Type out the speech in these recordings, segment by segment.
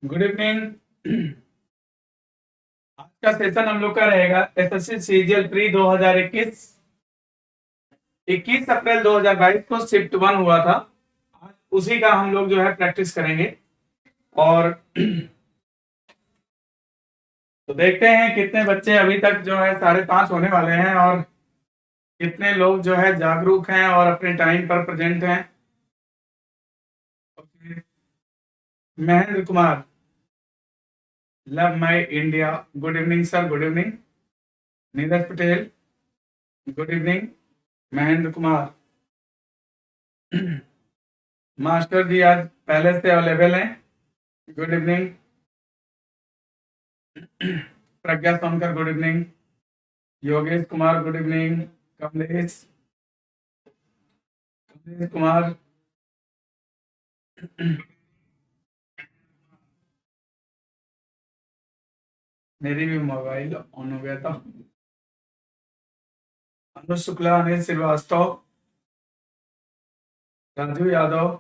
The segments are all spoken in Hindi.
Good evening. आज का सेशन हम लोग का रहेगा एसएससी सीजीएल प्री 2021। 21 अप्रैल 2022 को शिफ्ट 1 हुआ था। आज उसी का हम लोग जो है प्रैक्टिस करेंगे और तो देखते हैं कितने बच्चे अभी तक जो है 5:30 होने वाले हैं और कितने लोग जो है जागरूक हैं और अपने टाइम पर प्रेजेंट हैं। Mahendra Kumar, love my India, good evening sir, good evening. Neeraj Patel, good evening. Mahendra Kumar, master ji आज पहले से अवेलेबल हैं, good evening. Pragya Sonkar, good evening. Yogesh Kumar, good evening. Kamlesh Kumar, मेरी भी मोबाइल ऑन हो गया था। अनुज शुक्ला, अनिल श्रीवास्तव, राजू यादव,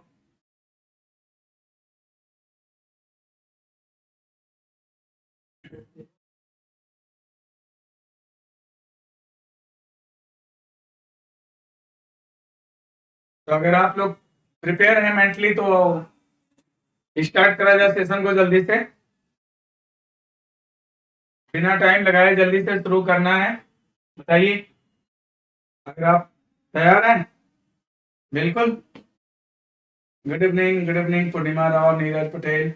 तो अगर आप लोग प्रिपेयर हैं मेंटली तो स्टार्ट करा जाए सेशन को जल्दी से, बिना टाइम लगाए जल्दी से शुरू करना है। बताइए अगर आप तैयार हैं। बिल्कुल। गुड इवनिंग पूर्णिमा राव, नीरज पटेल,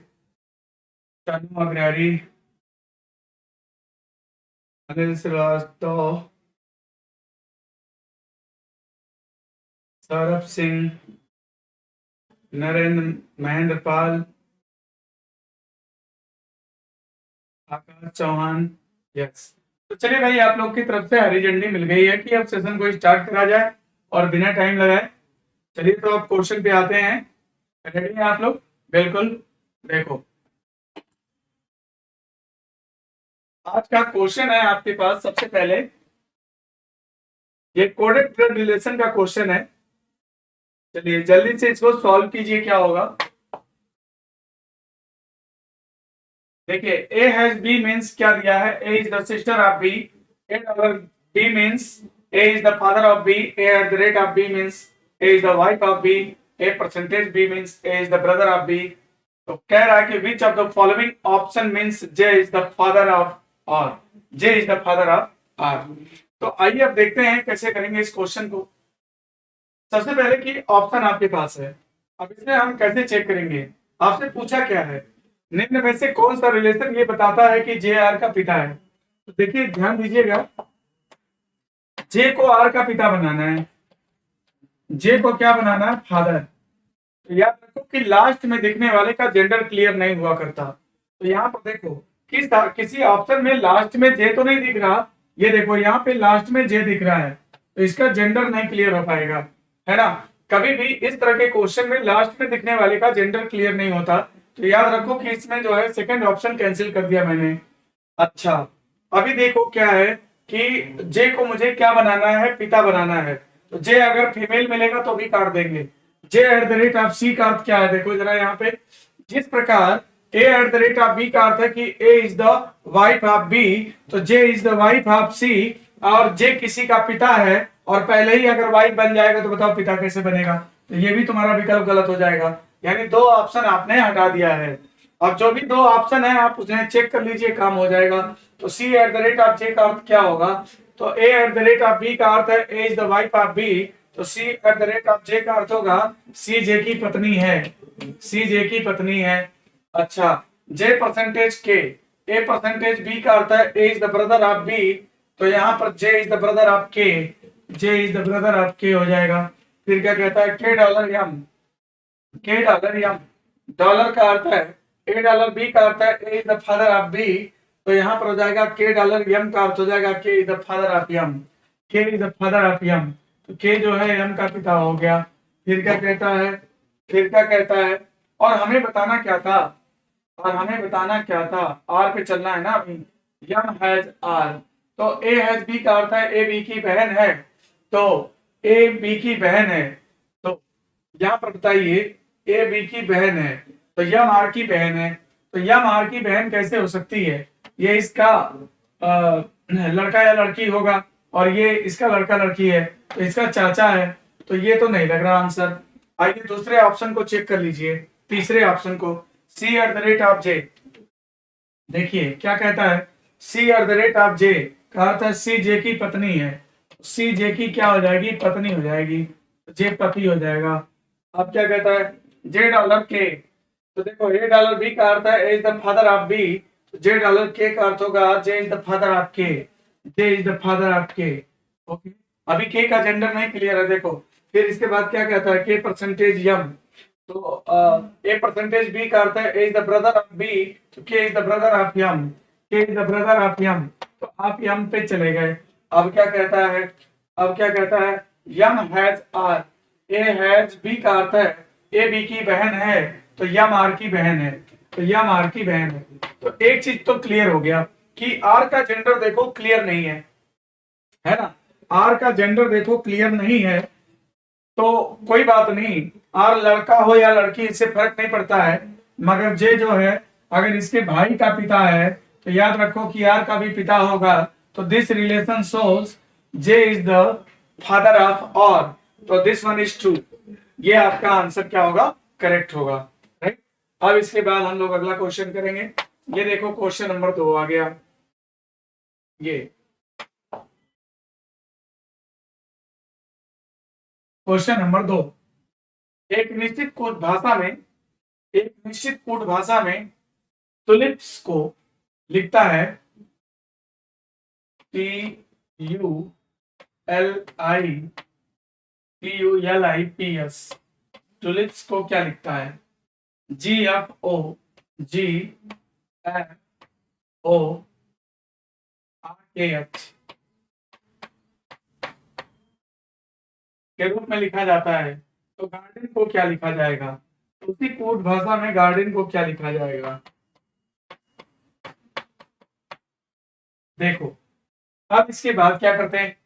तनु अग्रहरी, अनिल श्रीवास्तव, सौरभ सिंह, नरेंद्र, महेंद्र पाल, आकाश चौहान। यस, तो चलिए भाई, आप लोग की तरफ से हरी झंडी मिल गई है कि अब सेशन को स्टार्ट करा जाए और बिना टाइम लगाए। चलिए तो अब क्वेश्चन पे आते हैं। रेडी हैं आप लोग? बिल्कुल। देखो, आज का क्वेश्चन है आपके पास। सबसे पहले ये कोडेड ब्लड रिलेशन का क्वेश्चन है। चलिए जल्दी से इसको सॉल्व कीजिए। क्या होगा देखिए, ए हैज बी मीन्स क्या दिया है? A is the sister of B. A dollar B means A is the father of B. A at the rate of B means A is the wife of B. A percentage B means A is the brother of B. तो कह रहा है कि which of the following option means J is the father of R. J is the father of R. तो आइए अब देखते हैं कैसे करेंगे इस क्वेश्चन को। सबसे पहले कि ऑप्शन आपके पास है, अब इसमें हम कैसे चेक करेंगे? आपसे पूछा क्या है, निम्न में से कौन सा रिलेशन ये बताता है कि जे आर का पिता है? तो देखिए ध्यान दीजिएगा, जे को आर का पिता बनाना है, जे को क्या बनाना है? फादर। तो याद रखो कि लास्ट में दिखने वाले का जेंडर क्लियर नहीं हुआ करता। तो यहाँ पर देखो किसी ऑप्शन में लास्ट में जे तो नहीं दिख रहा। ये देखो यहाँ पे लास्ट में जे दिख रहा है, तो इसका जेंडर नहीं क्लियर हो पाएगा, है ना। कभी भी इस तरह के क्वेश्चन में लास्ट में दिखने वाले का जेंडर क्लियर नहीं होता। तो याद रखो कि इसमें जो है सेकंड ऑप्शन कैंसिल कर दिया मैंने। अच्छा, अभी देखो क्या है कि जे को मुझे क्या बनाना है? पिता बनाना है। तो जे अगर फीमेल मिलेगा तो भी काट देंगे। जे एट द रेट ऑफ सी का अर्थ क्या है? देखो जरा यहाँ पे, जिस प्रकार A at the rate of B का अर्थ है कि A is the wife of B, तो J is the wife of C. और जे किसी का पिता है और पहले ही अगर वाइफ बन जाएगा तो बताओ पिता कैसे बनेगा? तो ये भी तुम्हारा विकल्प गलत हो जाएगा, यानी दो ऑप्शन आपने हटा दिया है। अब जो भी दो ऑप्शन है आप उन्हें चेक कर लीजिए, काम हो जाएगा। तो C at the rate of J का अर्थ क्या होगा? तो A at the rate of B का अर्थ है A is the wife of B. तो C at the rate of J का अर्थ होगा सी जे की पत्नी है। सी जे की पत्नी है। अच्छा, जे परसेंटेज के, ए परसेंटेज बी का अर्थ है A is the brother of B. तो यहाँ पर J is the brother of K, J is the brother of K हो जाएगा। फिर क्या कहता है? K dollar M, K dollar M. Dollar का अर्थ है ए डॉलर बी का अर्थ है A is the father of B. तो यहाँ पर हो जाएगा के डॉलर एम का अर्थ हो जाएगा K is the father of M. K is the father of M, तो के जो है एम का पिता हो गया। फिर क्या कहता है? फिर क्या कहता है? और हमें बताना क्या था? और हमें बताना क्या था? आर पे चलना है ना अभी। एम हैज आर, तो ए हैज बी का अर्थ है ए बी की बहन है। तो ए बी की बहन है, तो यहाँ पर बताइए ए बी की बहन है तो यम आर की बहन है। तो यम आर की बहन कैसे हो सकती है? ये इसका लड़का या लड़की होगा और ये इसका लड़का लड़की है, तो इसका चाचा है, तो ये तो नहीं लग रहा आंसर। आइए दूसरे ऑप्शन को चेक कर लीजिए, तीसरे ऑप्शन को, सी एट द रेट ऑफ जे। देखिए क्या कहता है, सी एट द रेट ऑफ जे कहा था सी जे की पत्नी है, सी जे की क्या हो जाएगी? पत्नी हो जाएगी, जे पति हो जाएगा। अब क्या कहता है, जे डॉलर के, तो देखो ए डॉलर बी का अर्थ है is the father of B, J dollar K का अर्थ होगा J is the father of K, J is the father of K. Okay, अभी के का जेंडर नहीं क्लियर है देखो। फिर इसके बाद क्या कहता है, के परसेंटेज यम, तो ए परसेंटेज बी का अर्थ है A is the brother of B, तो K is the brother of M, K is the brother of M, तो आप यम पे चले गए। अब क्या कहता है, अब क्या कहता है, M has R, A has B का अर्थ है ए बी की बहन है, तो यम आर की बहन है, तो यम आर की बहन है। तो एक चीज तो क्लियर हो गया कि आर का जेंडर देखो क्लियर नहीं है ना, आर का जेंडर देखो क्लियर नहीं है, तो कोई बात नहीं, आर लड़का हो या लड़की इससे फर्क नहीं पड़ता है, मगर जे जो है अगर इसके भाई का पिता है तो याद रखो कि आर का भी पिता होगा, तो this relation shows J is the father of और, तो दिस वन इज ट्रू, ये आपका आंसर क्या होगा? करेक्ट होगा, राइट। अब इसके बाद हम लोग अगला क्वेश्चन करेंगे। ये देखो क्वेश्चन नंबर 2 आ गया। ये क्वेश्चन नंबर 2, एक निश्चित कोड भाषा में, एक निश्चित कोड भाषा में टुलिप्स को लिखता है TULIPS, टुलिप्स को क्या लिखता है? GFOGFORKH के रूप में लिखा जाता है, तो गार्डन को क्या लिखा जाएगा? उसी कोड भाषा में गार्डन को क्या लिखा जाएगा? देखो अब इसके बाद क्या करते हैं,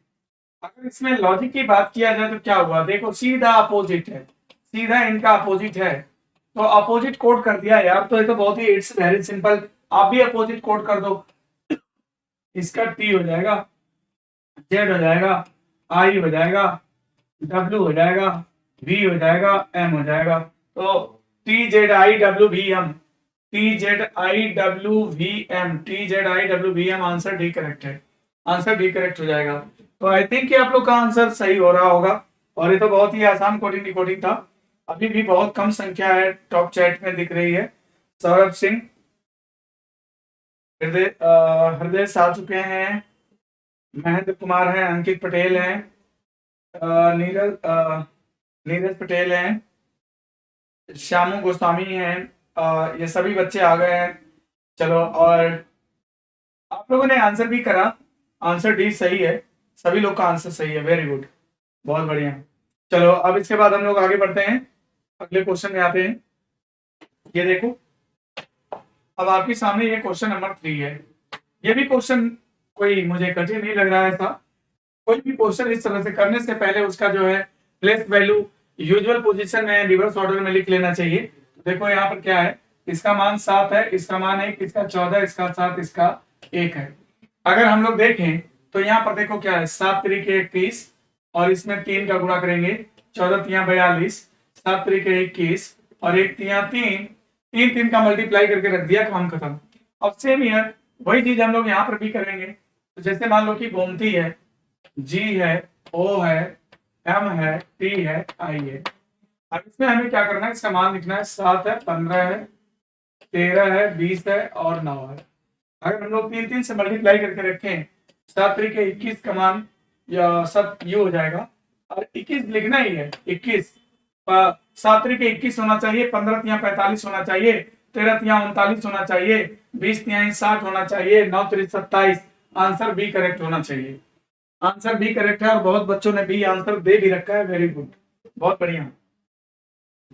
अगर इसमें लॉजिक की बात किया जाए तो क्या हुआ, देखो सीधा अपोजिट है, सीधा इनका अपोजिट है, तो अपोजिट कोड कर दिया यार, तो ये तो बहुत ही इट्स वेरी सिंपल, आप भी अपोजिट कोड कर दो। इसका टी हो जाएगा, जेड हो जाएगा, आई हो जाएगा, डब्ल्यू हो जाएगा, वी हो जाएगा, एम हो जाएगा, तो TZIWVM, TZIWVM, TZIWVM, answer D correct है, आंसर डी करेक्ट हो जाएगा। तो आई थिंक कि आप लोग का आंसर सही हो रहा होगा, और ये तो बहुत ही आसान कोडिंग डिकोडिंग था। अभी भी बहुत कम संख्या है टॉप चैट में दिख रही है। सौरभ सिंह, हृदय आ चुके हैं, महेंद्र कुमार हैं, अंकित पटेल हैं, नीरज पटेल हैं, श्यामू गोस्वामी हैं, ये सभी बच्चे आ गए हैं। चलो, और आप लोगों ने आंसर भी करा, आंसर डी सही है, सभी लोग का आंसर सही है, वेरी गुड, बहुत बढ़िया। चलो अब इसके बाद हम लोग आगे बढ़ते हैं, अगले क्वेश्चन में आते हैं। ये देखो अब आपके सामने ये क्वेश्चन नंबर 3 है। ये भी क्वेश्चन कोई मुझे कठिन नहीं लग रहा है था। कोई भी क्वेश्चन इस तरह से करने से पहले उसका जो है प्लेस वैल्यू यूजुअल पोजीशन में रिवर्स ऑर्डर में लिख लेना चाहिए। देखो यहाँ पर क्या है, इसका मान 7 है, इसका मान 1, इसका 14, इसका 7, इसका 1 है। अगर हम लोग देखें तो यहाँ पर देखो क्या है, 7 तरीके 21, और इसमें 3 का गुणा करेंगे, 14 तिया 42, 7 तरीके 21, और 1 तिया 3, 3 का मल्टीप्लाई करके रख दिया, काम खत्म। अब सेम ईयर वही चीज हम लोग यहाँ पर भी करेंगे। तो जैसे मान लो कि गोमती है, जी है, ओ है, एम है, टी है, आई है। अब इसमें हमें क्या करना है, इसका मान लिखना है, 7 है, 15 है, 13 है, 20 है और 9 है। अगर हम लोग 3 से मल्टीप्लाई करके रखें, 7 तरीके 21 का मान या सब ये हो जाएगा, और 21 लिखना ही है, 21 7 तरीके 21 होना चाहिए, 15 तिया 45 होना चाहिए, 13 तिया 39 होना चाहिए, 20 तिया 60 होना चाहिए, 9 3 27, आंसर बी करेक्ट होना चाहिए। आंसर बी करेक्ट है, और बहुत बच्चों ने बी आंसर दे भी रखा है, वेरी गुड, बहुत बढ़िया,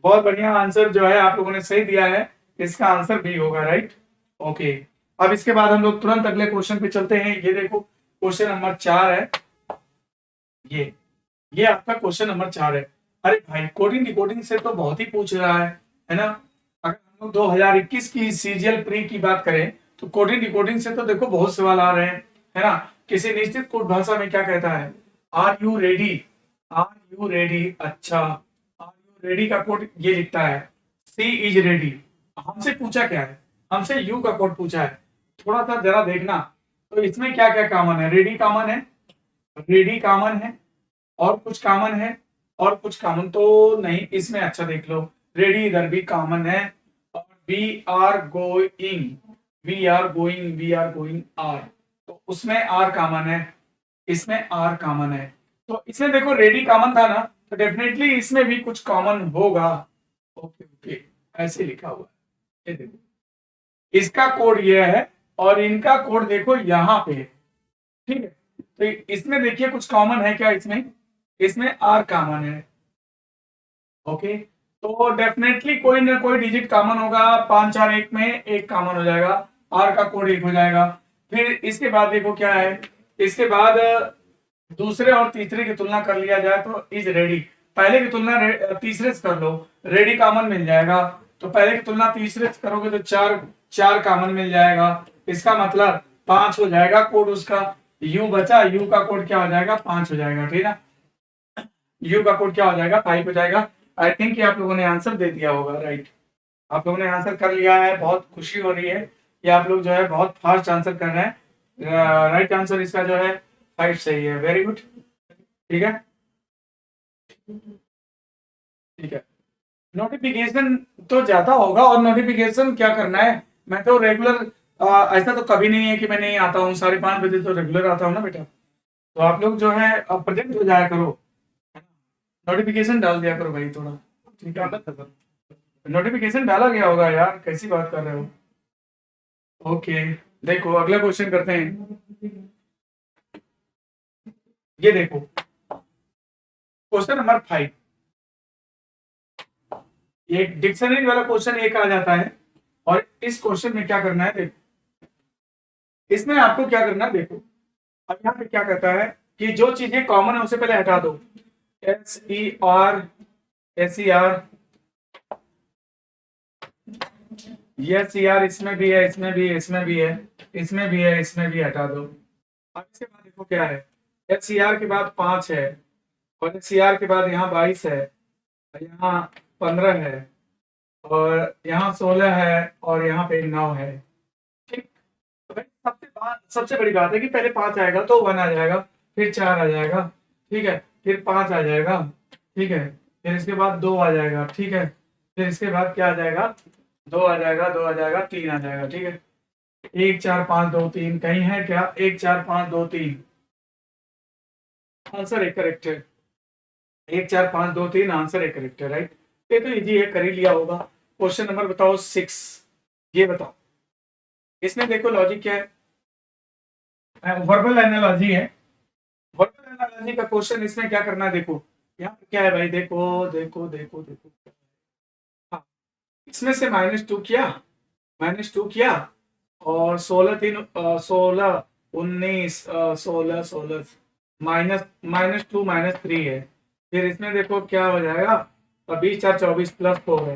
बहुत बढ़िया। आंसर जो है आप लोगों ने सही दिया है, इसका आंसर बी होगा, राइट। ओके, अब इसके बाद हम लोग तुरंत अगले क्वेश्चन पे चलते हैं। ये देखो क्वेश्चन नंबर 4 है, ये आपका क्वेश्चन नंबर 4 है। अरे भाई कोडिंग डिकोडिंग से तो बहुत ही पूछ रहा है ना। अगर हम लोग 2021 की सीजीएल प्री की बात करें तो कोडिंग डिकोडिंग से तो देखो बहुत सवाल आ रहे हैं, है ना। किसी निश्चित कोड भाषा में क्या कहता है, are you ready, are you ready. अच्छा, आर यू रेडी का कोड ये लिखता है, सी इज रेडी। हमसे पूछा क्या है, हमसे यू का कोड पूछा है। थोड़ा सा जरा देखना, तो इसमें क्या क्या कॉमन है, रेडी कॉमन है, रेडी कॉमन है, और कुछ कॉमन है, और कुछ कॉमन तो नहीं इसमें। अच्छा देख लो, रेडी इधर भी कॉमन है, और we are going, we are going, we are going R, तो उसमें आर कॉमन है, इसमें आर कॉमन है। तो इसमें देखो रेडी कॉमन था ना, तो डेफिनेटली इसमें भी कुछ कॉमन होगा। ओके ओके, ऐसे लिखा हुआ है, ये देखो इसका कोड ये है और इनका कोड देखो यहाँ पे, ठीक है। तो इसमें देखिए कुछ कॉमन है क्या, इसमें, इसमें आर कॉमन है। ओके, तो डेफिनेटली कोई ना कोई डिजिट कॉमन होगा, 5 4 1 में एक कॉमन हो जाएगा, आर का कोड 1 हो जाएगा। फिर इसके बाद देखो क्या है, इसके बाद दूसरे और तीसरे की तुलना कर लिया जाए तो इज रेडी, पहले की तुलना तीसरे से कर लो, रेडी कॉमन मिल जाएगा। तो पहले की तुलना तीसरे से करोगे तो 4 कॉमन मिल जाएगा, इसका मतलब 5 हो जाएगा कोड उसका। यू बचा, यू का कोड क्या हो जाएगा, 5 हो जाएगा, ठीक है। यू का कोड क्या हो जाएगा, 5 हो जाएगा। आई थिंक आप लोगों ने आंसर दे दिया होगा, राइट। आप लोगों ने आंसर कर लिया है, बहुत खुशी हो रही है कि आप लोग जो है बहुत फास्ट आंसर कर रहे हैं। राइट आंसर इसका जो है 5 सही है, वेरी गुड, ठीक है ठीक है। नोटिफिकेशन तो ज्यादा होगा, और नोटिफिकेशन क्या करना है, मैं तो रेगुलर, ऐसा तो कभी नहीं है कि मैं नहीं आता हूँ, 5:30 बजे तो रेगुलर आता हूँ ना बेटा। तो आप लोग जो है प्रेजेंट हो जाया करो, नोटिफिकेशन डाल दिया करो भाई थोड़ा, ठीक है। नोटिफिकेशन डाला गया होगा यार, कैसी बात कर रहे हो। ओके, देखो अगला क्वेश्चन करते हैं। ये देखो क्वेश्चन नंबर 5, एक डिक्शनरी वाला क्वेश्चन एक आ जाता है, और इस क्वेश्चन में क्या करना है देखो, इसमें आपको क्या करना है देखो। अब यहाँ पे क्या कहता है कि जो चीजें कॉमन है उसे पहले हटा दो, SER, SER, यस यार, इसमें भी है, इसमें भी है, इसमें भी है, इसमें भी है, इसमें भी हटा दो। अब इसके बाद देखो क्या है, SCR के बाद 5 है, और SCR के बाद यहाँ 22 है, और यहाँ 15 है, और यहाँ 16 है, और यहाँ पे 9 है, ठीक। तो भाई सबसे बड़ी बात है कि पहले 5 आएगा तो 1 आ जाएगा, फिर 4 आ जाएगा, ठीक है, फिर 5 आ जाएगा, ठीक है, फिर इसके बाद 2 आ जाएगा, ठीक है, फिर इसके बाद क्या आ जाएगा, 2 आ जाएगा, 2 आ जाएगा, 3 आ जाएगा, ठीक है। 1 4 5 2 3 कहीं है क्या, 1 4 5 2 3, आंसर एक करेक्ट है, 1 4 5 2 3 आंसर एक करेक्ट है, राइट। ये तो इजी है, कर ही लिया होगा। क्वेश्चन नंबर बताओ 6, ये बताओ, इसमें देखो लॉजिक क्या है, वर्बल एनालॉजी है। वर्बल एनालॉजी का क्वेश्चन, इसमें क्या करना है देखो, यहाँ पे क्या है भाई, देखो देखो देखो देखो, हाँ, इसमें से -2 किया, -2 किया, और 16 3 16 19 16 16 -2 -3 है, फिर इसमें देखो क्या हो जाएगा, 20 4 24 +4 है।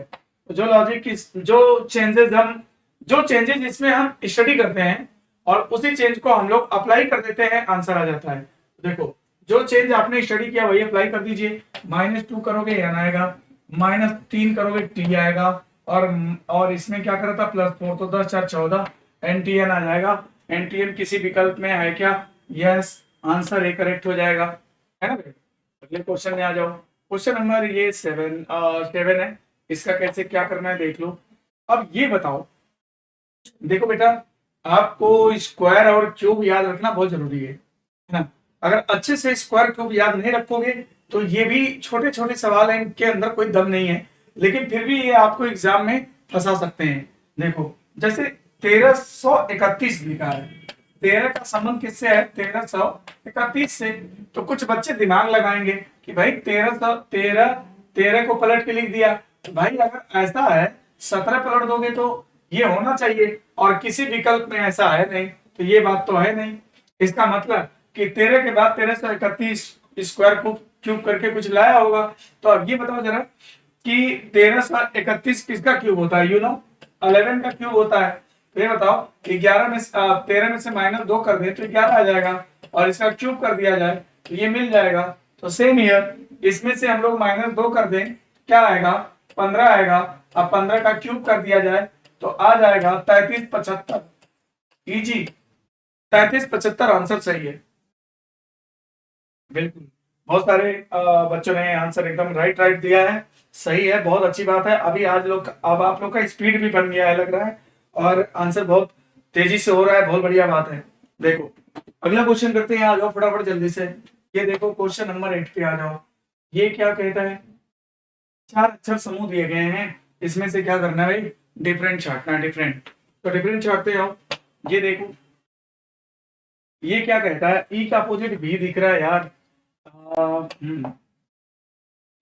तो जो लॉजिक की जो चेंजेस इसमें हम स्टडी करते हैं और उसी चेंज को हम लोग अप्लाई कर देते हैं, आंसर आ जाता है। देखो जो चेंज आपने स्टडी किया वही अप्लाई कर दीजिए, -2 करोगे एन आएगा, -3 करोगे टी आएगा, और इसमें क्या करा था +4, तो 10 4 14 NTN आ जाएगा। NTN किसी विकल्प में है क्या, यस, आंसर ए करेक्ट हो जाएगा, है ना भाई। अगले क्वेश्चन में आ जाओ, क्वेश्चन नंबर ये 7 है, इसका कैसे क्या करना है देख लो। अब ये बताओ, देखो बेटा, आपको स्क्वायर और क्यूब याद रखना बहुत जरूरी है ना। अगर अच्छे से स्क्वायर क्यूब याद नहीं रखोगे तो ये भी छोटे छोटे सवाल हैं, इनके अंदर कोई दम नहीं है, लेकिन फिर भी ये आपको एग्जाम में फंसा सकते हैं। देखो जैसे 1331 लिखा है, 13 का संबंध किससे है, 1331 से। तो कुछ बच्चे दिमाग लगाएंगे कि भाई 13 को पलट के लिख दिया, तो भाई अगर ऐसा है 17 पलट दोगे तो ये होना चाहिए, और किसी विकल्प में ऐसा है नहीं, तो ये बात तो है नहीं। इसका मतलब कि 13 के बाद 1331 स्क्वायर को क्यूब करके कुछ लाया होगा। तो अब ये बताओ जरा कि 1331 किसका क्यूब होता है, यू नो, 11 का क्यूब होता है। तो ये बताओ 11 में 13 में से -2 कर दे तो 11 आ जाएगा, और इसका क्यूब कर दिया जाए तो ये मिल जाएगा। तो सेम ईयर इसमें से हम लोग -2 कर दें, क्या आएगा, 15 आएगा। अब 15 का क्यूब कर दिया जाए तो आ जाएगा 3375। इजी, 3375 आंसर सही है। बिल्कुल, बहुत सारे बच्चों ने आंसर एकदम राइट दिया है, सही है, बहुत अच्छी बात है। अभी अब आप लोग का स्पीड भी बन गया है लग रहा है, और आंसर बहुत तेजी से हो रहा है, बहुत बढ़िया बात है। देखो अगला क्वेश्चन करते हैं, आ जाओ फटाफट जल्दी से। ये देखो क्वेश्चन नंबर 8 पे आ जाओ। ये क्या कहता है, 4 अक्षर समूह दिए गए हैं, इसमें से क्या करना है भाई, डिफरेंट छांटना है, डिफरेंट। तो डिफरेंट छांटते हो। ये देखो ये क्या कहता है, ई का अपोजिट भी दिख रहा है यार,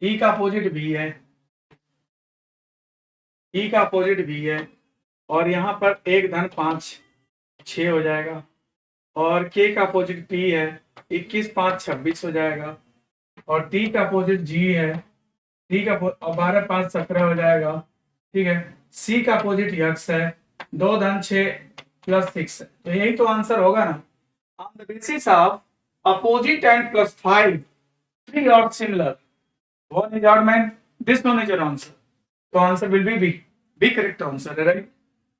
ई का अपोजिट भी है, ई का अपोजिट भी है, और यहाँ पर 1 धन 5 6 हो जाएगा, और के का अपोजिट पी है, 21 5 26 हो जाएगा, और टी का अपोजिट जी है, टी का 12 5 17 हो जाएगा, ठीक है। सी का अपोजिट यक्स है, 2 धन 6 प्लस 6 है, तो यही तो आंसर होगा ना। On the basis of opposite and plus 5 3 और similar, one is odd man, this one is your answer. तो answer will be B, B correct answer है, राइट।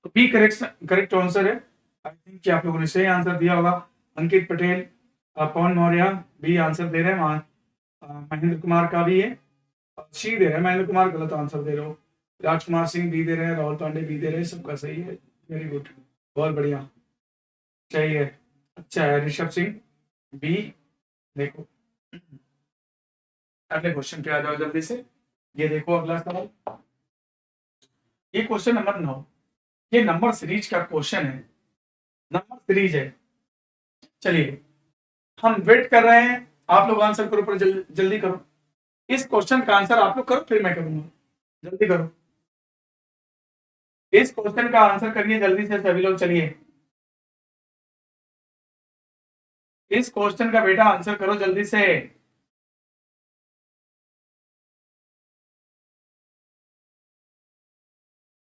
तो बी करेक्ट आंसर है। आई थिंक कि आप लोगों ने सही आंसर दिया होगा। अंकित पटेल, पवन मौर्य बी आंसर दे रहे हैं, महेंद्र कुमार का भी है, सी दे रहे हैं, महेंद्र कुमार गलत आंसर दे रहे हो, राजकुमार सिंह बी दे रहे हैं, राहुल पांडे बी दे रहे हैं, सबका सही है, वेरी गुड, बहुत बढ़िया, सही है, अच्छा है। ऋषभ सिंह बी। देखो अगले क्वेश्चन पे आ जाओ जल्दी से। ये देखो अगला सवाल, ये क्वेश्चन नंबर 9, ये नंबर सीरीज का क्वेश्चन है, नंबर सीरीज है। चलिए हम वेट कर रहे हैं, आप लोग आंसर करो, पर जल्दी करो। इस क्वेश्चन का आंसर आप लोग करो, फिर मैं करूंगा, जल्दी करो। इस क्वेश्चन का आंसर करिए जल्दी से सभी लोग, चलिए इस क्वेश्चन का बेटा आंसर करो जल्दी से।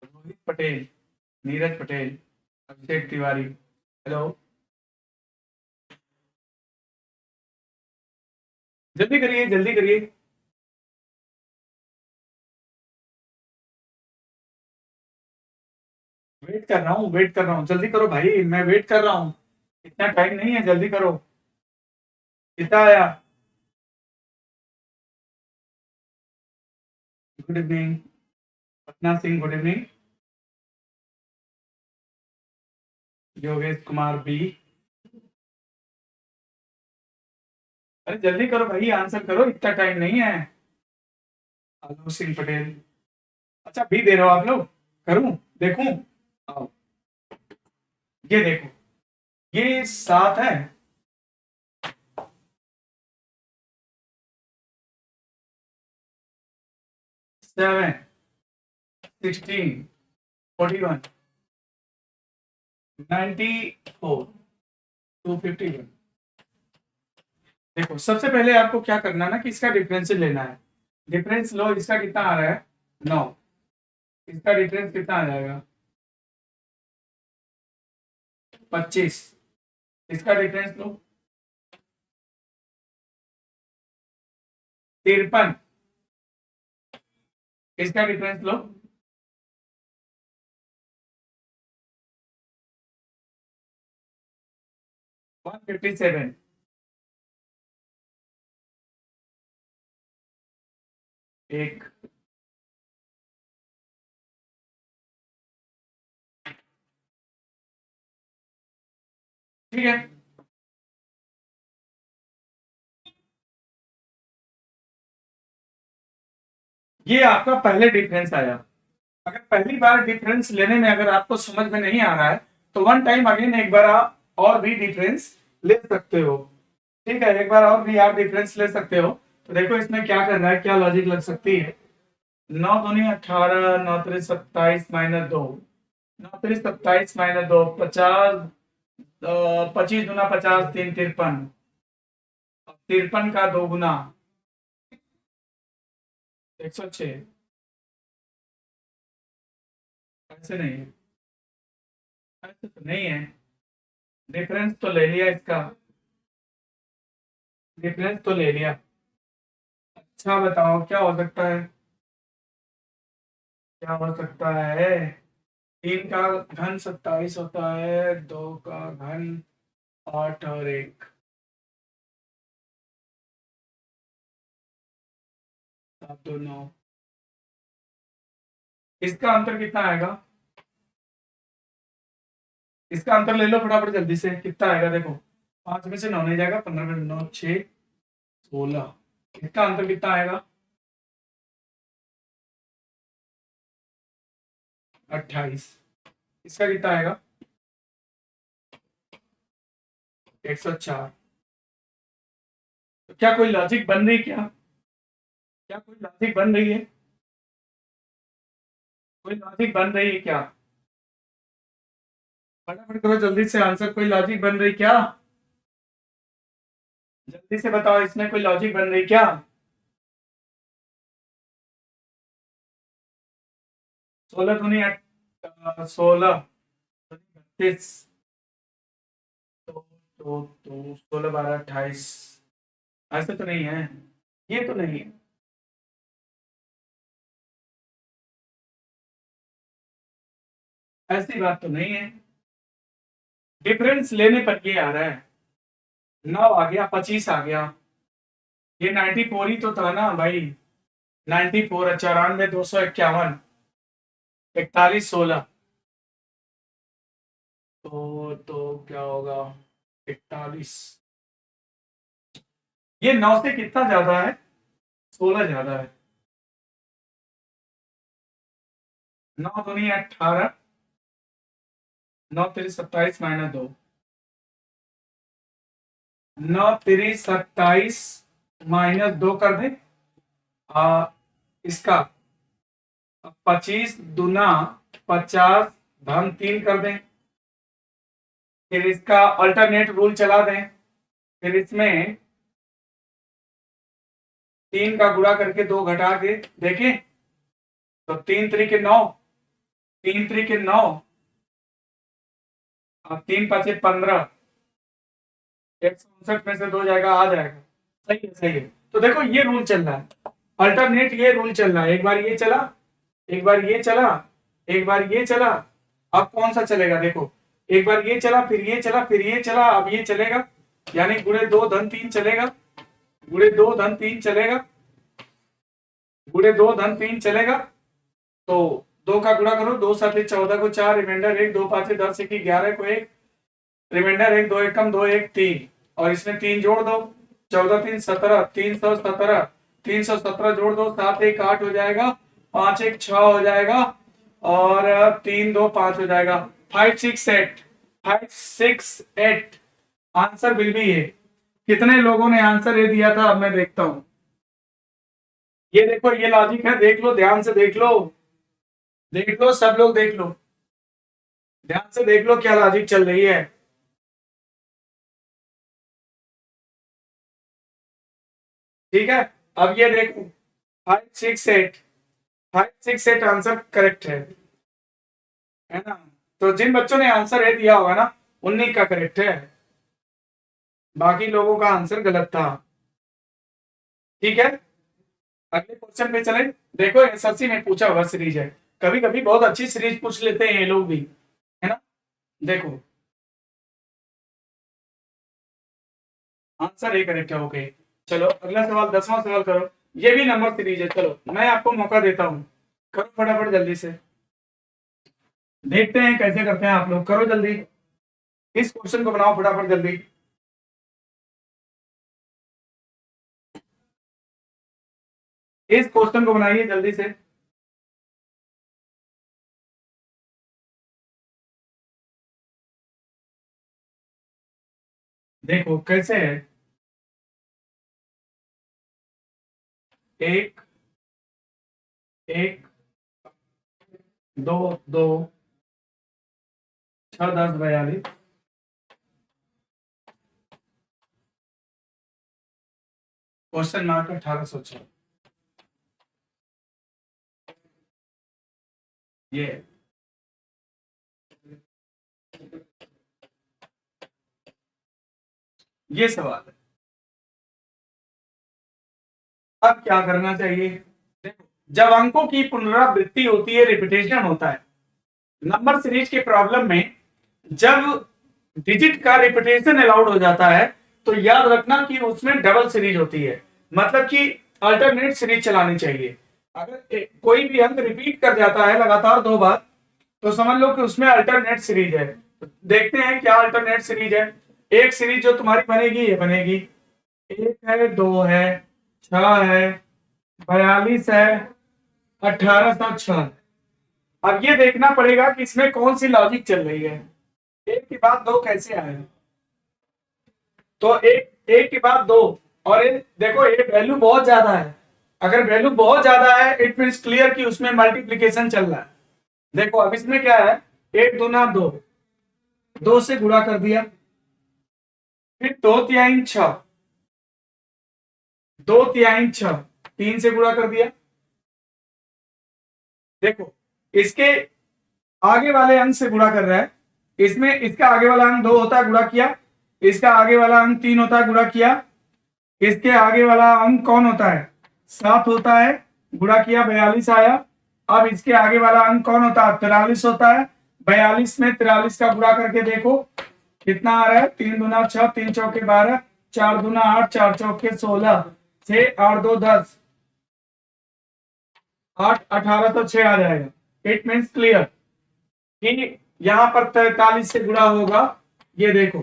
रोहित पटेल, नीरज पटेल, अभिषेक तिवारी, हेलो, जल्दी करिए जल्दी करिए। वेट कर रहा हूँ, जल्दी करो भाई, मैं वेट कर रहा हूँ, इतना टाइम नहीं है, जल्दी करो। कितना आया, good evening, Patna Singh good evening, Yogesh Kumar B, अरे जल्दी करो भाई, आंसर करो, इतना टाइम नहीं है। आलोक सिंह पटेल, अच्छा बी दे रहे हो आप लोग, करूं, देखूं, आओ, ये देखो, ये 7 है, 7 16 41 94 251। देखो सबसे पहले आपको क्या करना है ना, कि इसका डिफरेंस लेना है। डिफरेंस लो, इसका कितना आ रहा है 9, इसका डिफरेंस कितना आ जाएगा 25, इसका डिफरेंस लो 53, इसका डिफरेंस लो 157, एक, ठीक है। ये आपका पहले डिफरेंस आया। अगर पहली बार डिफरेंस लेने में अगर आपको समझ में नहीं आ रहा है, तो वन टाइम अगेन एक बार आप और भी डिफरेंस ले सकते हो, ठीक है, एक बार और भी आप डिफरेंस ले सकते हो। तो देखो इसमें क्या कर रहा है, क्या लॉजिक लग सकती है। 9 दूनी 18, 9 3 27 -2, 9 3 27 -2 50, 25 दूना 50, 3 53, 53 का 2 गुना 106, ऐसे नहीं है, ऐसे तो नहीं है। डिफरेंस तो ले लिया इसका, डिफरेंस तो ले लिया। अच्छा बताओ क्या हो सकता है, क्या हो सकता है। 3 का घन 27 होता है, 2 का घन 8 और 1, 7 2 9। इसका अंतर कितना आएगा, इसका अंतर ले लो फटाफट जल्दी से, कितना आएगा देखो। 5 में से 9 नहीं जाएगा, 15 में 9 6 16। इसका अंतर कितना आएगा, 28। इसका कितना आएगा, 104। तो क्या कोई लॉजिक बन रही, क्या क्या कोई लॉजिक बन रही है, कोई लॉजिक बन रही है क्या। फटाफट करो जल्दी से आंसर, कोई लॉजिक बन रही क्या, जल्दी से बताओ, इसमें कोई लॉजिक बन रही क्या। 16 दूनी 16 32, तो 16 12 28। ऐसे तो नहीं है, ये तो नहीं है, ऐसी बात तो नहीं है। डिफरेंस लेने पर ये आ रहा है, 9 आ गया 25 आ गया, ये 94 ही तो था ना भाई। 94 94 251 41 16। तो क्या होगा, 41। ये 9 से कितना ज्यादा है, 16 ज्यादा है। 9 दूनी 18, 9 3 27 -2, 9 3 27 -2 कर दे। आ, इसका 25 दूना 50 धन 3 कर दें। फिर इसका अल्टरनेट रूल चला दें, फिर इसमें 3 का गुणा करके 2 घटा के देखें, तो 3 3 9, 3 3 9, और 3 5 15, 159 में से 2 जाएगा, आ जाएगा। सही है, सही है। तो देखो ये रूल चल रहा है, अल्टरनेट ये रूल चल रहा है, एक बार ये चला, एक बार ये चला, एक बार ये चला। अब कौन सा चलेगा देखो, एक बार ये चला, फिर ये चला, फिर ये चला, अब ये चलेगा, यानी गुणे 2 धन 3 चलेगा, गुणे 2 धन 3 चलेगा, गुणे 2 धन 3 चलेगा। तो 2 का गुणा करो, 2 7 14 को 4, रिमाइंडर 1, 2 5 10 1 11 को 1, रिमाइंडर 1 2 एकम 2 1 3, और इसमें 3 जोड़ दो, 14 3 17, 317, 317 जोड़ दो, 7 1 8 हो जाएगा, 5 1 6 हो जाएगा, और 3 2 5 हो जाएगा। 5 6 8, 5 6 8 आंसर विल बी ए। कितने लोगों ने आंसर ए दिया था, अब मैं देखता हूं। ये देखो ये लॉजिक है, देख लो ध्यान से, देख लो, देख लो सब लोग देख लो, ध्यान से देख लो क्या लॉजिक चल रही है। ठीक है, अब ये देखो 5 6 8, 5 6 8 आंसर करेक्ट है ना। तो जिन बच्चों ने आंसर ए दिया होगा ना, उन्हीं का करेक्ट है, बाकी लोगों का आंसर गलत था। ठीक है, अगले क्वेश्चन पे चले। देखो एसएससी में पूछा हुआ सीरीज है, कभी कभी बहुत अच्छी सीरीज पूछ लेते हैं ये लोग भी, है ना। देखो आंसर ए करेक्ट है, ओके। चलो अगला सवाल, 10वां सवाल करो। ये भी नंबर सीरीज है, चलो मैं आपको मौका देता हूं, करो फटाफट जल्दी से, देखते हैं कैसे करते हैं आप लोग, करो जल्दी, इस क्वेश्चन को बनाओ फटाफट जल्दी। इस क्वेश्चन को बनाइए जल्दी से। देखो कैसे है, 1 1 2 2 6 10 42, क्वेश्चन मार्क 1806, ये ये सवाल है। अब क्या करना चाहिए? देखो, जब अंकों की पुनरावृत्ति होती है, रिपीटेशन होता है, नंबर सीरीज के प्रॉब्लम में जब डिजिट का रिपीटेशन अलाउड हो जाता है तो याद रखना कि उसमें डबल सीरीज होती है, मतलब कि अल्टरनेट सीरीज चलानी चाहिए। अगर कोई भी अंक रिपीट कर जाता है लगातार 2 बार तो समझ लो कि उसमें अल्टरनेट सीरीज है। तो देखते हैं क्या अल्टरनेट सीरीज है। एक सीरीज जो तुम्हारी बनेगी ये बनेगी, 1 है, 2 है, 6 है, 42 है, 1806। अब ये देखना पड़ेगा कि इसमें कौन सी लॉजिक चल रही है, एक के बाद दो कैसे आए। तो एक के बाद दो, और ये देखो ये वैल्यू बहुत ज्यादा है। अगर वैल्यू बहुत ज्यादा है इट मीन्स क्लियर कि उसमें मल्टीप्लीकेशन चल रहा है। देखो अब इसमें क्या है, 1 दूना 2, 2 से गुणा कर दिया, फिर 2 तिहाई 6, 2 तिहाई 6, 3 से गुणा कर दिया। देखो इसके आगे वाले अंक से गुणा कर रहा है, इसमें इसका आगे वाला अंक 2 होता है गुणा किया, इसका आगे वाला अंक 3 होता है गुणा किया, इसके आगे वाला अंक कौन होता है, 7 होता है गुणा किया, 42 आया। अब इसके आगे वाला अंक कौन होता है, 43 होता है। 42 में 43 का गुणा करके देखो कितना आ रहा है, 3 दूना 6, 3 चौके 12, 4 दूना 8, 4 चौके 16, 6 8 2 10, 8 1806 आ जाएगा। इट मीन्स क्लियर कि यहां पर 43 से गुणा होगा, ये देखो,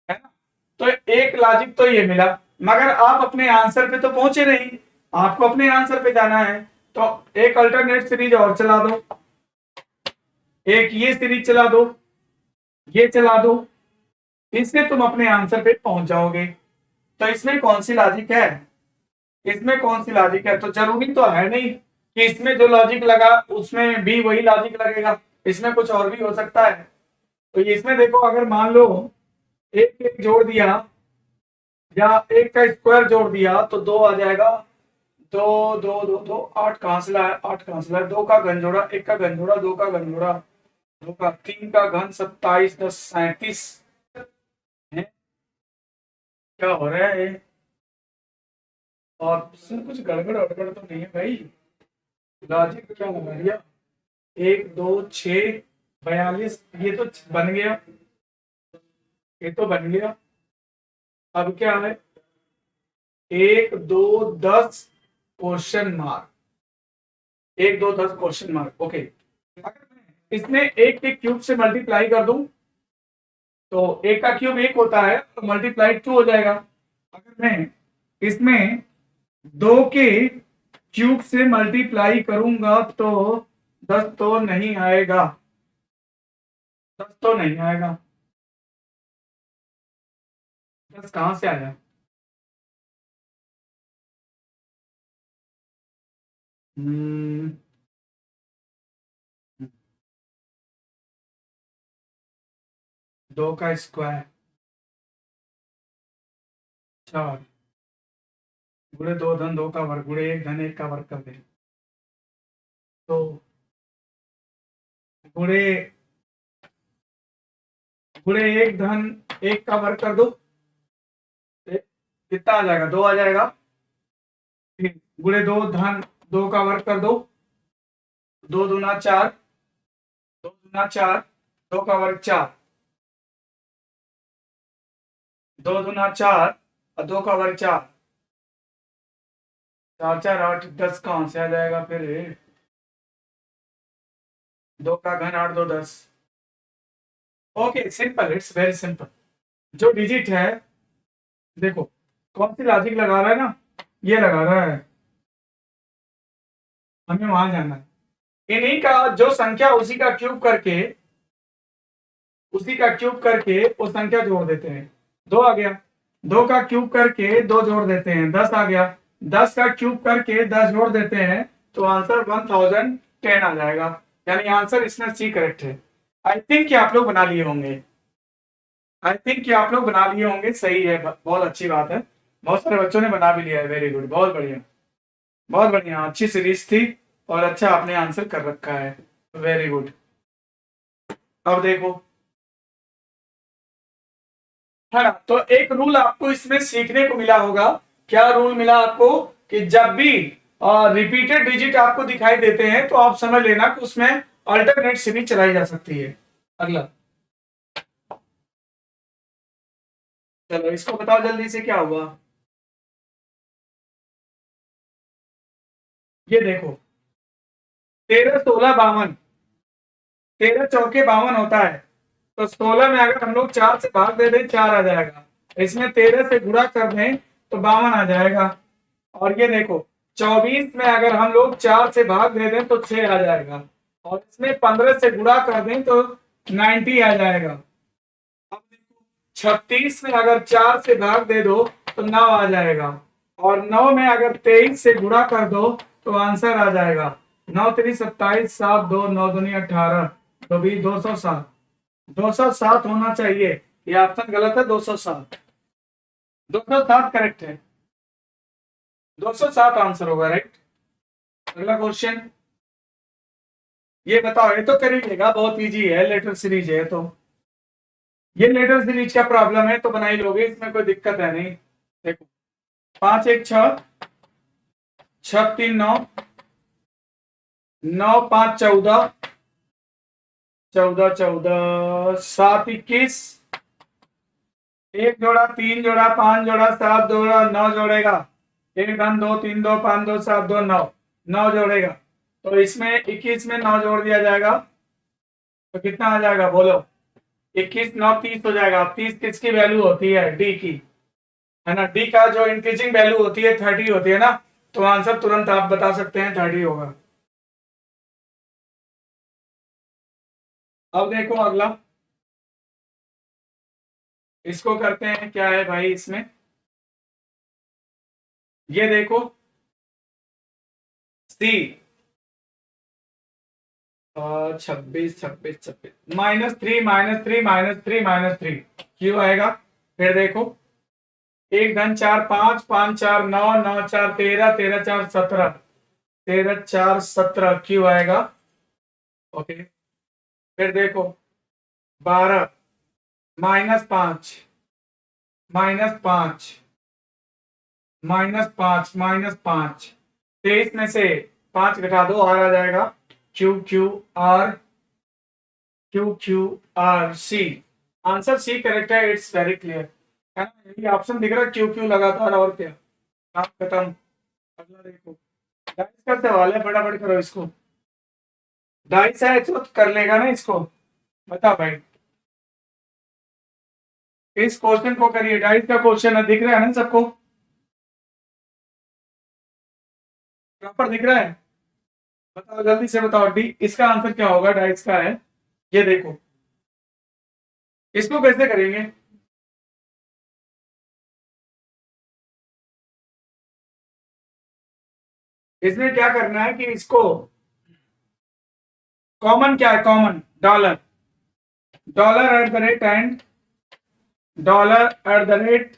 है ना। तो एक लॉजिक तो ये मिला, मगर आप अपने आंसर पे तो पहुंचे नहीं, आपको अपने आंसर पे जाना है। तो एक अल्टरनेट सीरीज और चला दो, एक ये सीरीज चला दो, ये चला दो, इससे तुम अपने आंसर पे पहुंच जाओगे। तो इसमें कौन सी लॉजिक है, इसमें कौन सी लॉजिक है? तो जरूरी तो है नहीं कि इसमें जो लॉजिक लगा उसमें भी वही लॉजिक लगेगा, इसमें कुछ और भी हो सकता है। तो इसमें देखो अगर मान लो एक एक जोड़ दिया या एक का स्क्वायर जोड़ दिया तो 2 आ जाएगा। 2 2 2 2, 8 कहां से लाया, 8 कहां से लाया, 2 का घन जोड़ा, 1 का घन जोड़ा, 2 का घन जोड़ा, 2 का 3 का घन 27, 10 37 है। क्या हो रहा है और कुछ गड़बड़ अड़बड़ तो नहीं है भाई, लॉजिक क्या लगा दिया, 1 2 6 42, ये तो बन गया, ये तो बन गया। अब क्या है, 1 2 10 question mark, 1 2 10 question mark. Okay, अगर मैं इसमें एक के क्यूब से मल्टीप्लाई कर दूं तो एक का क्यूब 1 होता है तो मल्टीप्लाई 2 हो जाएगा। अगर मैं इसमें 2 के क्यूब से मल्टीप्लाई करूंगा तो 10 तो नहीं आएगा, 10 तो नहीं आएगा, 10 कहां से आया? हम्म 2 का स्क्वायर 4 गुणे 2 धन 2 का वर्ग गुणे 1 धन 1 का वर्ग कर दे, तो गुणे गुणे 1 धन 1 का वर्ग कर दो, कितना आ जाएगा, 2 आ जाएगा। फिर गुणे 2 धन 2 का वर्ग कर दो, 2 दूना 4, 2 दूना 4, 2 का वर्ग 4, 2 दूना 4 और 2 का वर्ग 4, 4 4 8 10 कहां से आ जाएगा फिर, 2 का घन 8 2 10। Okay simple, it's very simple. जो डिजिट है, देखो कौन सी लॉजिक लगा रहा है ना, ये लगा रहा है, हमें वहां जाना है। इन्हीं का जो संख्या उसी का क्यूब करके वो संख्या जोड़ देते हैं, 2 आ गया, 2 का क्यूब करके 2 जोड़ देते हैं, 10 आ गया, 10 का क्यूब करके 10 जोड़ देते हैं तो आंसर 1010 आ जाएगा। यानी आंसर इसमें सी करेक्ट है। आई थिंक कि आप लोग बना लिए होंगे, आई थिंक कि आप लोग बना लिए होंगे, सही है, बहुत अच्छी बात है। बहुत सारे बच्चों ने बना भी लिया है, वेरी गुड, बहुत बढ़िया, बहुत बढ़िया, अच्छी सीरीज थी और अच्छा आपने आंसर कर रखा है, वेरी गुड। अब देखो है ना। तो एक रूल आपको इसमें सीखने को मिला होगा। क्या रूल मिला आपको? कि जब भी रिपीटेड डिजिट आपको दिखाई देते हैं तो आप समझ लेना कि उसमें अल्टरनेट सीरीज चलाई जा सकती है। अगला, चलो इसको बताओ जल्दी से क्या हुआ। ये देखो, 13 16 52, 13 चौके 52 होता है। तो 16 में अगर हम लोग 4 से भाग दे दें 4 आ जाएगा। इसमें 13 से गुणा कर दें तो 52 आ जाएगा। और ये देखो, 24 में अगर हम लोग 4 से भाग दे दें तो 6 आ जाएगा। और इसमें 15 से गुणा कर दें तो 90 आ जाएगा। अब देखो, 36 में अगर 4 से भाग दे दो तो 9 आ जाएगा। और 9 में अगर 23 से गुणा कर दो तो आंसर आ जाएगा 9 3 27, 7 2 9 दूनी 18, तो भी 207। 207 होना चाहिए। ये ऑप्शन गलत है, 207। 207 करेक्ट है। 207 आंसर होगा, राइट। अगला क्वेश्चन, ये बताओ, ये तो कर ही लेगा, बहुत इजी है, लेटर सीरीज है तो। ये लेटर सीरीज का प्रॉब्लम है तो बना ही लोगे, इसमें कोई दिक्कत है नहीं। देखो, 5 1 6, 6 3 9, 9 5 14, 14 14, 7 21, 1 जोड़ा 3 जोड़ा 5 जोड़ा 7 जोड़ा 9 जोड़ेगा। 1 धन 2 3 2 5 2 7 2 9, 9 जोड़ेगा। तो इसमें 21 में 9 जोड़ दिया जाएगा तो कितना आ जाएगा बोलो। 21 9 30 हो जाएगा। 30 किसकी वैल्यू होती है? डी की, है ना। डी का जो इंक्रीजिंग वैल्यू होती है 30 होती है ना। तो आंसर तुरंत आप बता सकते हैं 30 होगा। अब देखो अगला, इसको करते हैं, क्या है भाई इसमें, ये देखो, सी 26 26 26, -3 -3 -3 -3 क्यों आएगा? फिर देखो, 1 धन 4 5 5 4 9 9 4 13 13 4 17, 13 4 17 क्यों आएगा? ओके। फिर देखो, 12 -5 -5 -5 23 में से 5 घटा दो, आर आ जाएगा। Q Q R, Q Q R C. Answer C correct है, इट्स वेरी क्लियर, है ना। यही ऑप्शन दिख रहा है, क्यू क्यू लगातार, और क्या, काम खत्म। अगला देखो, डाइस का सवाल है, फटाफट करो इसको। डाइस है तो कर लेगा ना इसको, बता भाई। इस क्वेश्चन को करिए, डाइस का क्वेश्चन है, दिख रहा है ना सबको, प्रॉपर दिख रहा है? बताओ जल्दी से बताओ, डी इसका आंसर क्या होगा? डाइस का है, ये देखो। इसको कैसे करेंगे? इसमें क्या करना है कि इसको, कॉमन क्या है? Common dollar, dollar at the rate and, dollar at the rate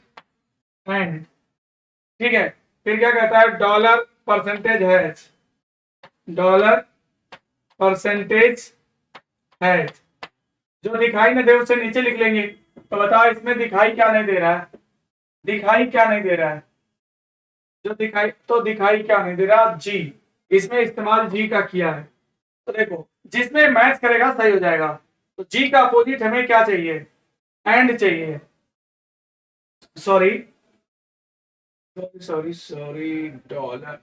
and, ठीक है। फिर क्या कहता है? Dollar percentage has, dollar percentage has. जो दिखाई नहीं दे उसे नीचे लिख लेंगे। तो बताओ इसमें दिखाई क्या नहीं दे रहा है? दिखाई क्या नहीं दे रहा है? जो दिखाई, तो दिखाई क्या नहीं दे रहा? जी। इसमें इस्तेमाल जी का किया है। तो देखो, जिसमें मैच करेगा सही हो जाएगा। तो जी का अपोजिट हमें क्या चाहिए? एंड चाहिए। Sorry sorry sorry sorry, dollar,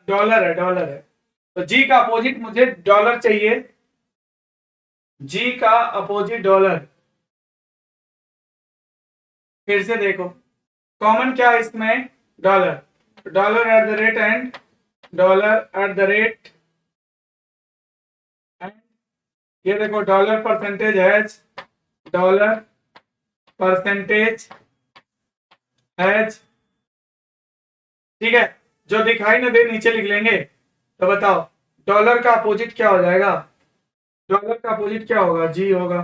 dollar है, डॉलर है। तो जी का अपोजिट मुझे डॉलर चाहिए, जी का अपोजिट डॉलर। फिर से देखो, कॉमन क्या है इसमें? Dollar, dollar at the rate and, dollar at the rate and, ये देखो, dollar percentage has, dollar percentage has, ठीक है। जो दिखाई न दे नीचे लिख लेंगे। तो बताओ डॉलर का अपोजिट क्या हो जाएगा? डॉलर का अपोजिट क्या होगा? जी होगा,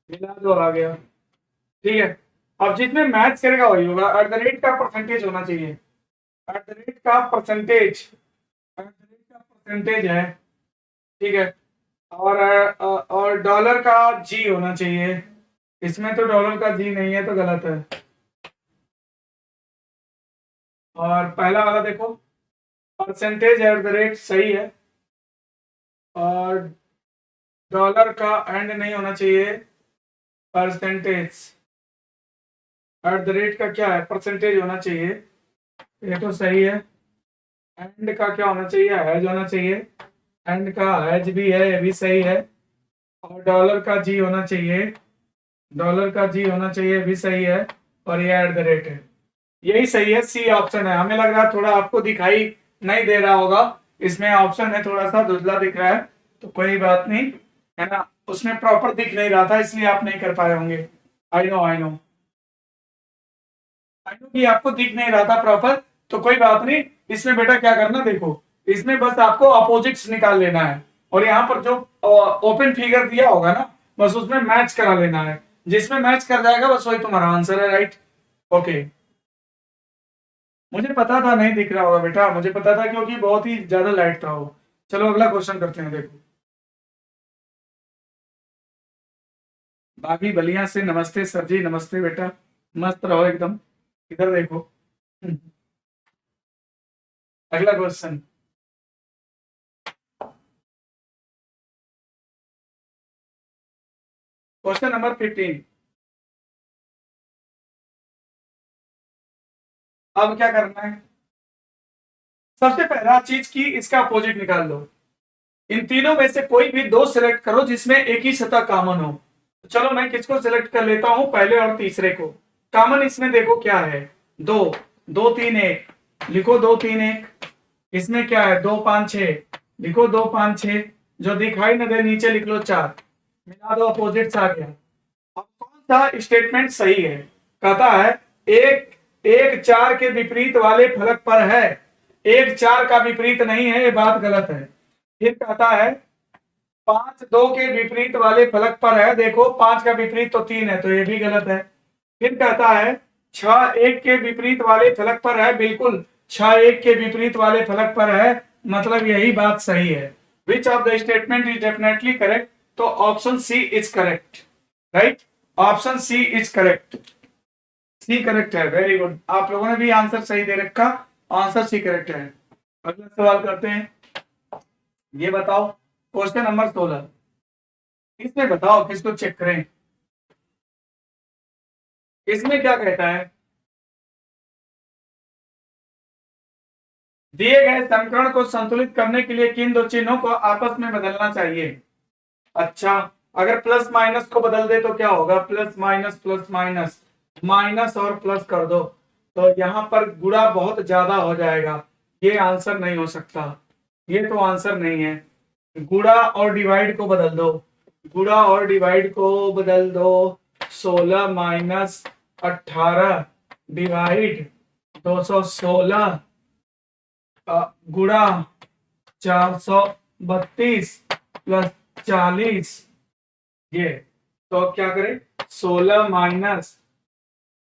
मिला दो, आ गया, ठीक है। अब जिसमें मैच करेगा वही होगा। एट द रेट का परसेंटेज होना चाहिए, एट द रेट का परसेंटेज, एट द रेट का परसेंटेज है ठीक है। और डॉलर का जी होना चाहिए, इसमें तो डॉलर का जी नहीं है तो गलत है। और पहला वाला देखो, परसेंटेज एट द रेट सही है, और डॉलर का एंड नहीं होना चाहिए, परसेंटेज एट द रेट का क्या है, परसेंटेज होना चाहिए, ये तो सही है। एंड का क्या होना चाहिए, हैज होना चाहिए, एंड का हैज भी है, ये भी सही है। और डॉलर का जी होना चाहिए, डॉलर का जी होना चाहिए, भी सही है। और ये एट द रेट है, यही सही है, सी ऑप्शन है। हमें लग रहा है थोड़ा आपको दिखाई नहीं दे रहा होगा, इसमें ऑप्शन में थोड़ा सा धुंधला दिख रहा है, तो कोई बात नहीं, है ना, उसमें प्रॉपर दिख नहीं रहा था इसलिए आप नहीं कर पाए होंगे। I know I know I know कि आपको दिख नहीं रहा था प्रॉपर, तो कोई बात नहीं। इसमें बेटा क्या करना, देखो इसमें बस आपको अपोजिट्स निकाल लेना है, और यहाँ पर जो ओपन फिगर दिया होगा ना, बस उसमें मैच करा लेना है, जिसमें मैच कर जाएगा बस वही तुम्हारा आंसर है, राइट। ओके, मुझे पता था नहीं दिख रहा होगा बेटा, मुझे पता था क्योंकि बहुत ही ज्यादा लाइट था वो। चलो अगला क्वेश्चन करते हैं, देखो। बाकी बलिया से नमस्ते सर जी, नमस्ते बेटा, मस्त रहो एकदम। इधर देखो। अगला क्वेश्चन, क्वेश्चन नंबर 15। अब क्या करना है, सबसे पहला चीज की इसका अपोजिट निकाल लो। इन तीनों में से कोई भी दो सिलेक्ट करो जिसमें एक ही सतह कॉमन हो। तो चलो मैं किसको सिलेक्ट कर लेता हूं, पहले और तीसरे को। कॉमन इसमें देखो क्या है, दो, दो तीन एक, लिखो दो तीन एक। इसमें क्या है, दो पांच छह, लिखो दो पांच छह। जो दिखाई न दे नीचे लिख लो चार, मिला दो, अपोजिट्स आ गया। अब कौन सा स्टेटमेंट सही है, कहता है एक एक चार के विपरीत वाले फलक पर है, एक चार का विपरीत नहीं है, ये बात गलत है। फिर कहता है पांच दो के विपरीत वाले फलक पर है, देखो पांच का विपरीत तो तीन है, तो ये भी गलत है। फिर कहता है छह एक के विपरीत वाले फलक पर है, बिल्कुल छह एक के विपरीत वाले फलक पर है, मतलब यही बात सही है। Which of the statement is definitely correct, तो option C is correct, right. Option C is correct, C correct है, वेरी गुड, आप लोगों ने भी आंसर सही दे रखा, आंसर सी करेक्ट है। अगला सवाल करते हैं, ये बताओ क्वेश्चन नंबर 16, इसमें बताओ किसको चेक करें, इसमें क्या कहता है, दिए गए समीकरण को संतुलित करने के लिए किन दो चिन्हों को आपस में बदलना चाहिए। अच्छा, अगर प्लस माइनस को बदल दे तो क्या होगा, प्लस माइनस, माइनस और प्लस कर दो, तो यहां पर गुणा बहुत ज्यादा हो जाएगा, ये आंसर नहीं हो सकता, ये तो आंसर नहीं है। गुणा और डिवाइड को बदल दो, गुणा और डिवाइड को बदल दो, 16 माइनस 18 डिवाइड 216 गुणा 432 प्लस 40, ये तो अब क्या करें, 16 माइनस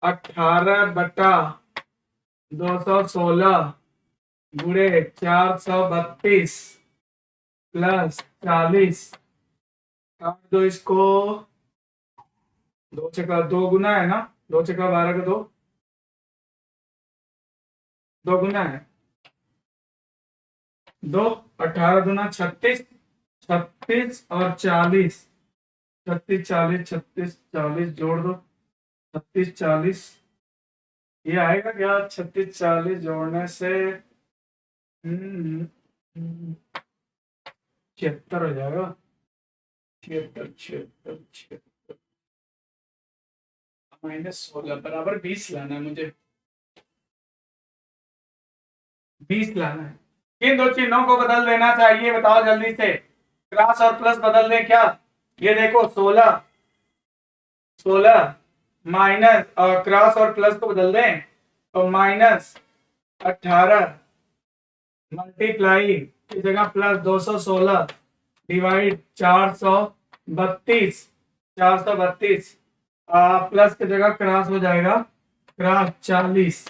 18/216 गुणे 432 प्लस 40, काट दो इसको, दो चक्का दो गुना है ना, दो चक्का 12 का दो, दो गुना है दो, 18 दूना 36, 36 और 40, 36 40 36 40 जोड़ दो, 36 40, ये आएगा क्या, 36 40 जोड़ने से 76 हो जाएगा, 76 76 76 -16 बराबर 20 लाना है मुझे, 20 लाना है। किन दो चिन्हों को बदल देना चाहिए बताओ जल्दी से, क्रॉस और प्लस बदल दें क्या, ये देखो 16 16 माइनस और क्रॉस और प्लस को बदल दें तो -18 मल्टीप्लाई की जगह प्लस 216 डिवाइड 432, 432 प्लस की जगह क्रॉस हो जाएगा, क्रॉस 40,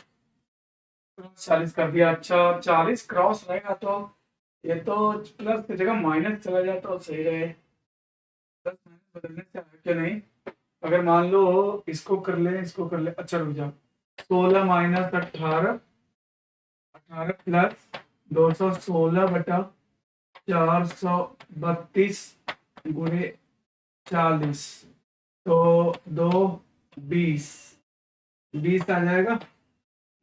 क्रॉस 40 कर दिया। अच्छा 40 क्रॉस रहेगा तो ये तो प्लस की जगह माइनस चला जाए तो सही रहे। प्लस माइनस बदलने से आगे क्यों नहीं। अगर मान लो इसको कर ले, इसको कर ले, अच्छा रुक जाओ। 16 माइनस 18, 18 प्लस 216 बटा 432 गुणे 40, तो 2 20, 20 आ जाएगा,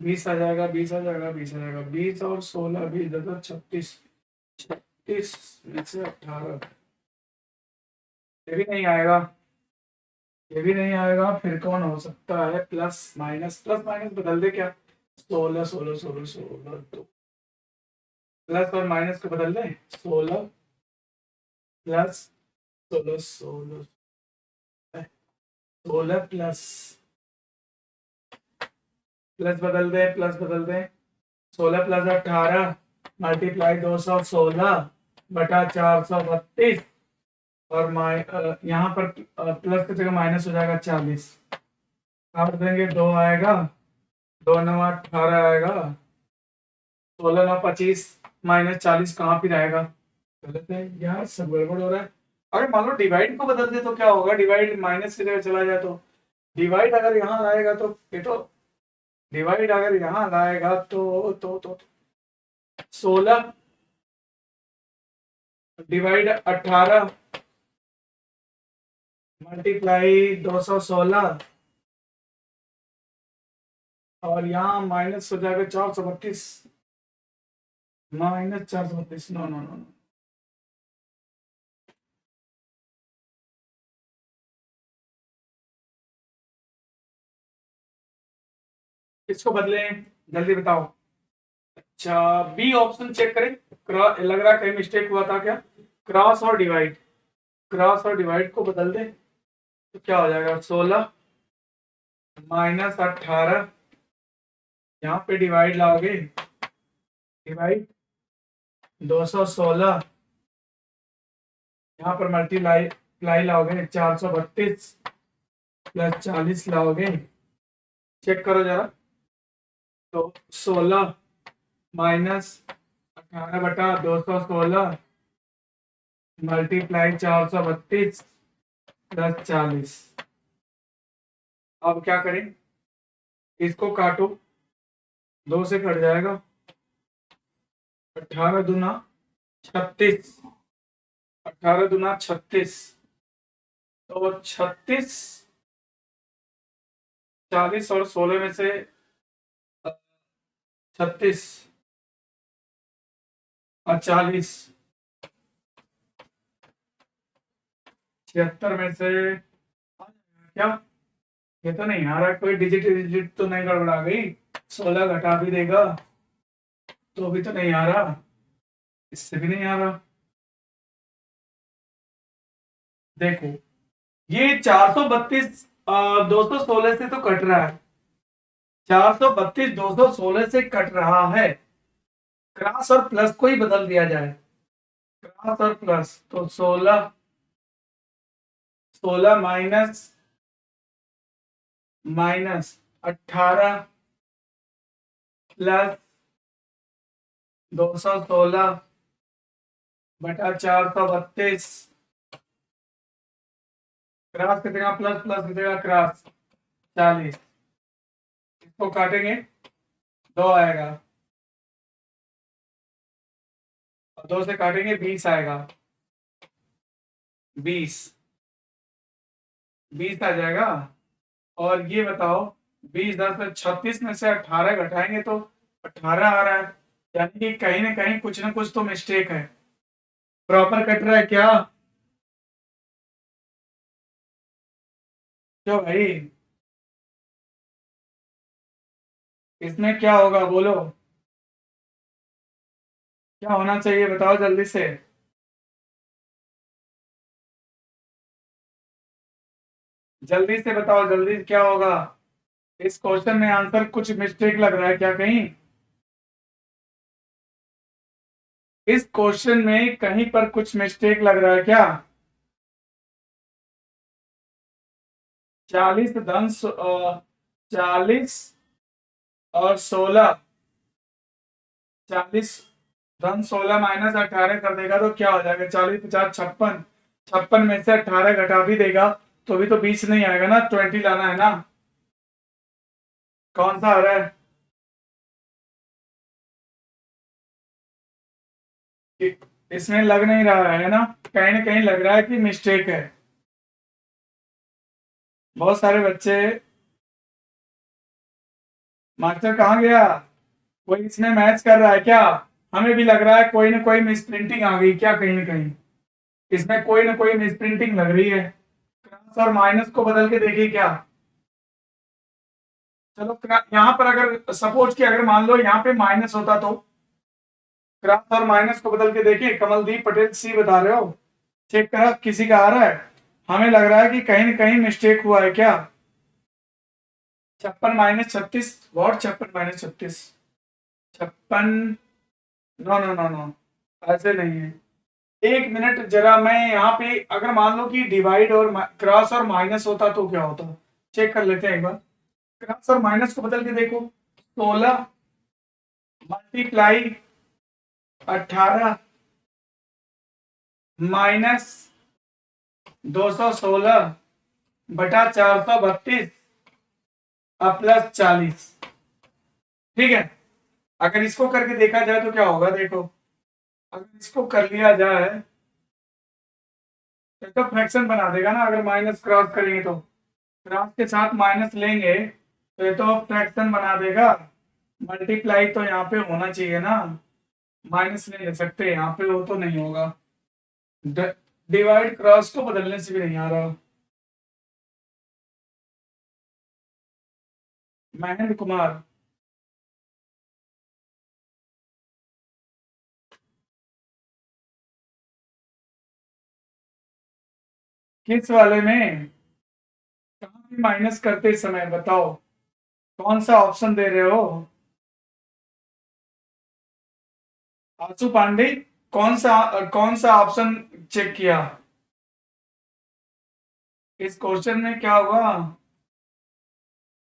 20 आ जाएगा, 20 आ जाएगा, 20 आ जाएगा, 20 और 16 20 36, 36 में से 18, ये भी नहीं आएगा, ये भी नहीं आएगा, फिर कौन हो सकता है। प्लस माइनस, प्लस माइनस बदल दे क्या। 16 16 16 16, तो प्लस और माइनस को बदल दे। 16 प्लस 16 16, 16 प्लस, प्लस बदल दे, प्लस बदल दे। 16 प्लस 18 मल्टीप्लाई 216 बटा 432, और यहाँ पर प्लस की जगह माइनस हो जाएगा 40, काट देंगे 2 आएगा, 2 9 18 आएगा, 16 9 25 माइनस 40 कहाँ पे आएगा। गलत है यार, सब गड़बड़ हो रहा है। अगर मान लो डिवाइड को बदल दे तो क्या होगा। डिवाइड माइनस की जगह चला जाए तो, डिवाइड अगर यहाँ लाएगा तो ये तो, डिवाइड अगर यहाँ लाएगा तो 16 डिवाइड 18 मल्टीप्लाई 216, और यहाँ माइनस हो जाएगा 432, minus 432, no no no no, किसको बदले जल्दी बताओ। अच्छा, बी ऑप्शन चेक करें। लग रहा है कहीं मिस्टेक हुआ था क्या। क्रॉस और डिवाइड, क्रॉस और डिवाइड को बदल दे तो क्या हो जाएगा। 16 माइनस 18, यहाँ पे डिवाइड लाओगे, डिवाइड 216, यहाँ पर मल्टीप्लाई प्लाई लाओगे 432 प्लस 40 लाओगे। चेक करो जरा, तो 16 माइनस 18 बटा 216 मल्टीप्लाई 432 प्लस 40। अब क्या करें, इसको काटो, 2 से कट जाएगा, 18 दूना 36, 18 दूना 36, तो 36, 40 और 16 में से 36 और 40, 76 में से क्या, ये तो नहीं आ रहा, कोई डिजिट डिजिट तो नहीं गड़बड़ा गई। 16 घटा भी देगा तो भी तो नहीं आ रहा, इससे भी नहीं आ रहा। देखो, ये 432 216 से तो कट रहा है, 432 216 से कट रहा है। क्रॉस और प्लस को ही बदल दिया जाए, क्रॉस और प्लस, तो 16 माइनस माइनस 18 प्लस 216 बटा 432, क्रॉस कितने, प्लस प्लस कितने, क्रॉस 40, इसको काटेंगे 2 आएगा, और 2 से काटेंगे 20 आएगा, 20 20 आ जाएगा। और ये बताओ, 20 10 36 में से 18 घटाएंगे तो 18 आ रहा है, यानी कि कहीं ना कहीं कुछ ना कुछ तो मिस्टेक है। प्रॉपर कट रहा है क्या, क्यों भाई, इसमें क्या होगा बोलो, क्या होना चाहिए बताओ जल्दी से। जल्दी से बताओ, जल्दी क्या होगा। इस क्वेश्चन में आंसर कुछ मिस्टेक लग रहा है क्या कहीं, इस क्वेश्चन में कहीं पर कुछ मिस्टेक लग रहा है क्या। 40 धन 40 और 16, 40 धन 16 माइनस 18 कर देगा तो क्या हो जाएगा? 40 50 56, 56 में से 18 घटा भी देगा तो भी तो 20 नहीं आएगा ना, 20 लाना है ना। कौन सा आ रहा है? इसमें लग नहीं रहा है ना, कहीं ना कहीं लग रहा है कि मिस्टेक है। बहुत सारे बच्चे, मास्टर कहाँ गया? कोई इसमें मैच कर रहा है क्या? हमें भी लग रहा है कोई ना कोई मिस प्रिंटिंग आ गई क्या, कहीं ना कहीं इसमें कोई ना कोई मिस प्रिंटिंग लग रही है। प्लस और माइनस को बदल के देखिए क्या। चलो यहाँ पर अगर सपोज कि अगर मान लो यहाँ पे माइनस होता तो क्रॉस और माइनस को बदल के देखिए। कमलदीप पटेल सी बता रहे हो, चेक करा किसी का आ रहा है? हमें लग रहा है कि कहीं ना कहीं मिस्टेक हुआ है क्या। 56 minus 36, what 56 minus 36? 56, no no no no, ऐसे नहीं है। एक मिनट जरा, मैं यहाँ पे अगर मान लो कि डिवाइड और क्रॉस और माइनस होता तो क्या होता, चेक कर लेते हैं एक बार। क्रॉस और माइनस को बदल के देखो। 16 मल्टीप्लाई 18 माइनस 216 बटा 432 प्लस 40। ठीक है, अगर इसको करके देखा जाए तो क्या होगा देखो। अगर इसको कर लिया जाए तो फ्रैक्शन बना देगा ना, अगर माइनस क्रॉस करेंगे तो क्रॉस के साथ माइनस लेंगे तो ये तो फ्रैक्शन बना देगा। मल्टीप्लाई तो यहाँ पे होना चाहिए ना, माइनस नहीं ले सकते यहाँ पे, वो तो नहीं होगा। डिवाइड क्रॉस को बदलने से भी नहीं आ रहा। महेंद्र कुमार, किस वाले में? कहाँ पे माइनस करते समय बताओ, कौन सा ऑप्शन दे रहे हो? आंसू पांडे, कौन सा ऑप्शन चेक किया? इस क्वेश्चन में क्या हुआ?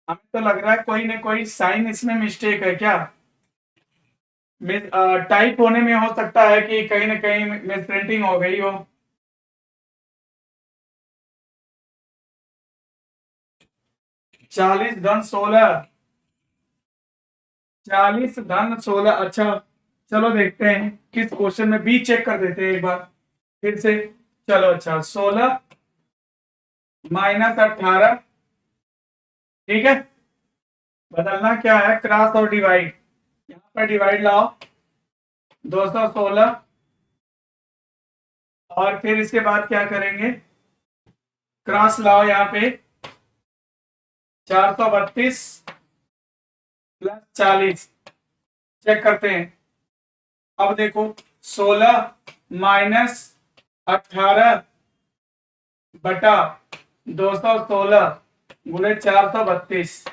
हमें तो लग रहा है कोई ना कोई साइन इसमें मिस्टेक है क्या। टाइप होने में हो सकता है कि कहीं ना कहीं मिस प्रिंटिंग हो गई हो। 40 धन 16, 40 धन 16, अच्छा चलो देखते हैं किस क्वेश्चन में, बी चेक कर देते हैं एक बार फिर से। चलो अच्छा, 16 माइनस 18, ठीक है। बदलना क्या है, क्रॉस और डिवाइड। यहाँ पर डिवाइड लाओ, 216, और फिर इसके बाद क्या करेंगे, क्रॉस लाओ यहाँ पे, 432 प्लस 40, चेक करते हैं। अब देखो 16 माइनस 18 बटा 216 गुणे 432,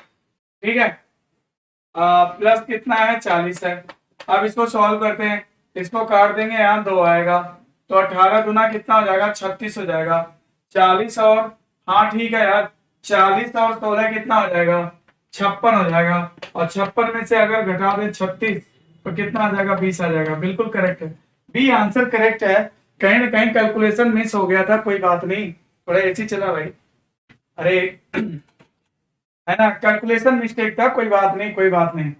ठीक है। प्लस कितना है, 40 है। अब इसको सॉल्व करते हैं, इसको काट देंगे, यहाँ 2 आएगा तो 18 गुना कितना हो जाएगा, 36 हो जाएगा। 40 और, हाँ ठीक है यार, 40 और 16 कितना हो जाएगा, 56 हो जाएगा। और 56 में से अगर घटा दें 36 तो कितना आ जाएगा, 20 आ जाएगा। बिल्कुल करेक्ट है, बी आंसर करेक्ट है। कहीं ना कहीं कैलकुलेशन मिस हो गया था, कोई बात नहीं, थोड़ा ऐसी चला भाई। अरे है ना, कैलकुलेशन मिस्टेक था, कोई बात नहीं कोई बात नहीं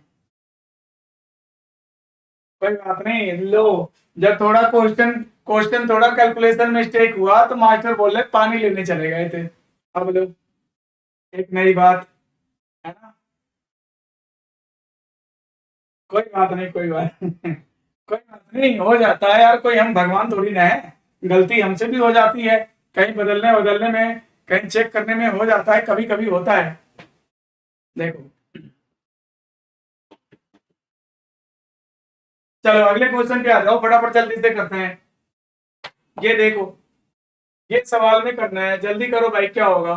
कोई बात नहीं। लो, जब थोड़ा क्वेश्चन क्वेश्चन थोड़ा कैलकुलेशन मिस्टेक हुआ तो मास्टर बोले पानी लेने चले गए थे। अब लो, एक नई बात, है ना। कोई बात नहीं कोई बात नहीं कोई बात नहीं, हो जाता है यार, कोई हम भगवान थोड़ी ना है, गलती हमसे भी हो जाती है। कहीं बदलने बदलने में, कहीं चेक करने में हो जाता है, कभी कभी होता है। देखो, चलो अगले क्वेश्चन पे आ जाओ, फटाफट जल्दी से करते हैं। ये देखो, ये सवाल में करना है, जल्दी करो भाई, क्या होगा।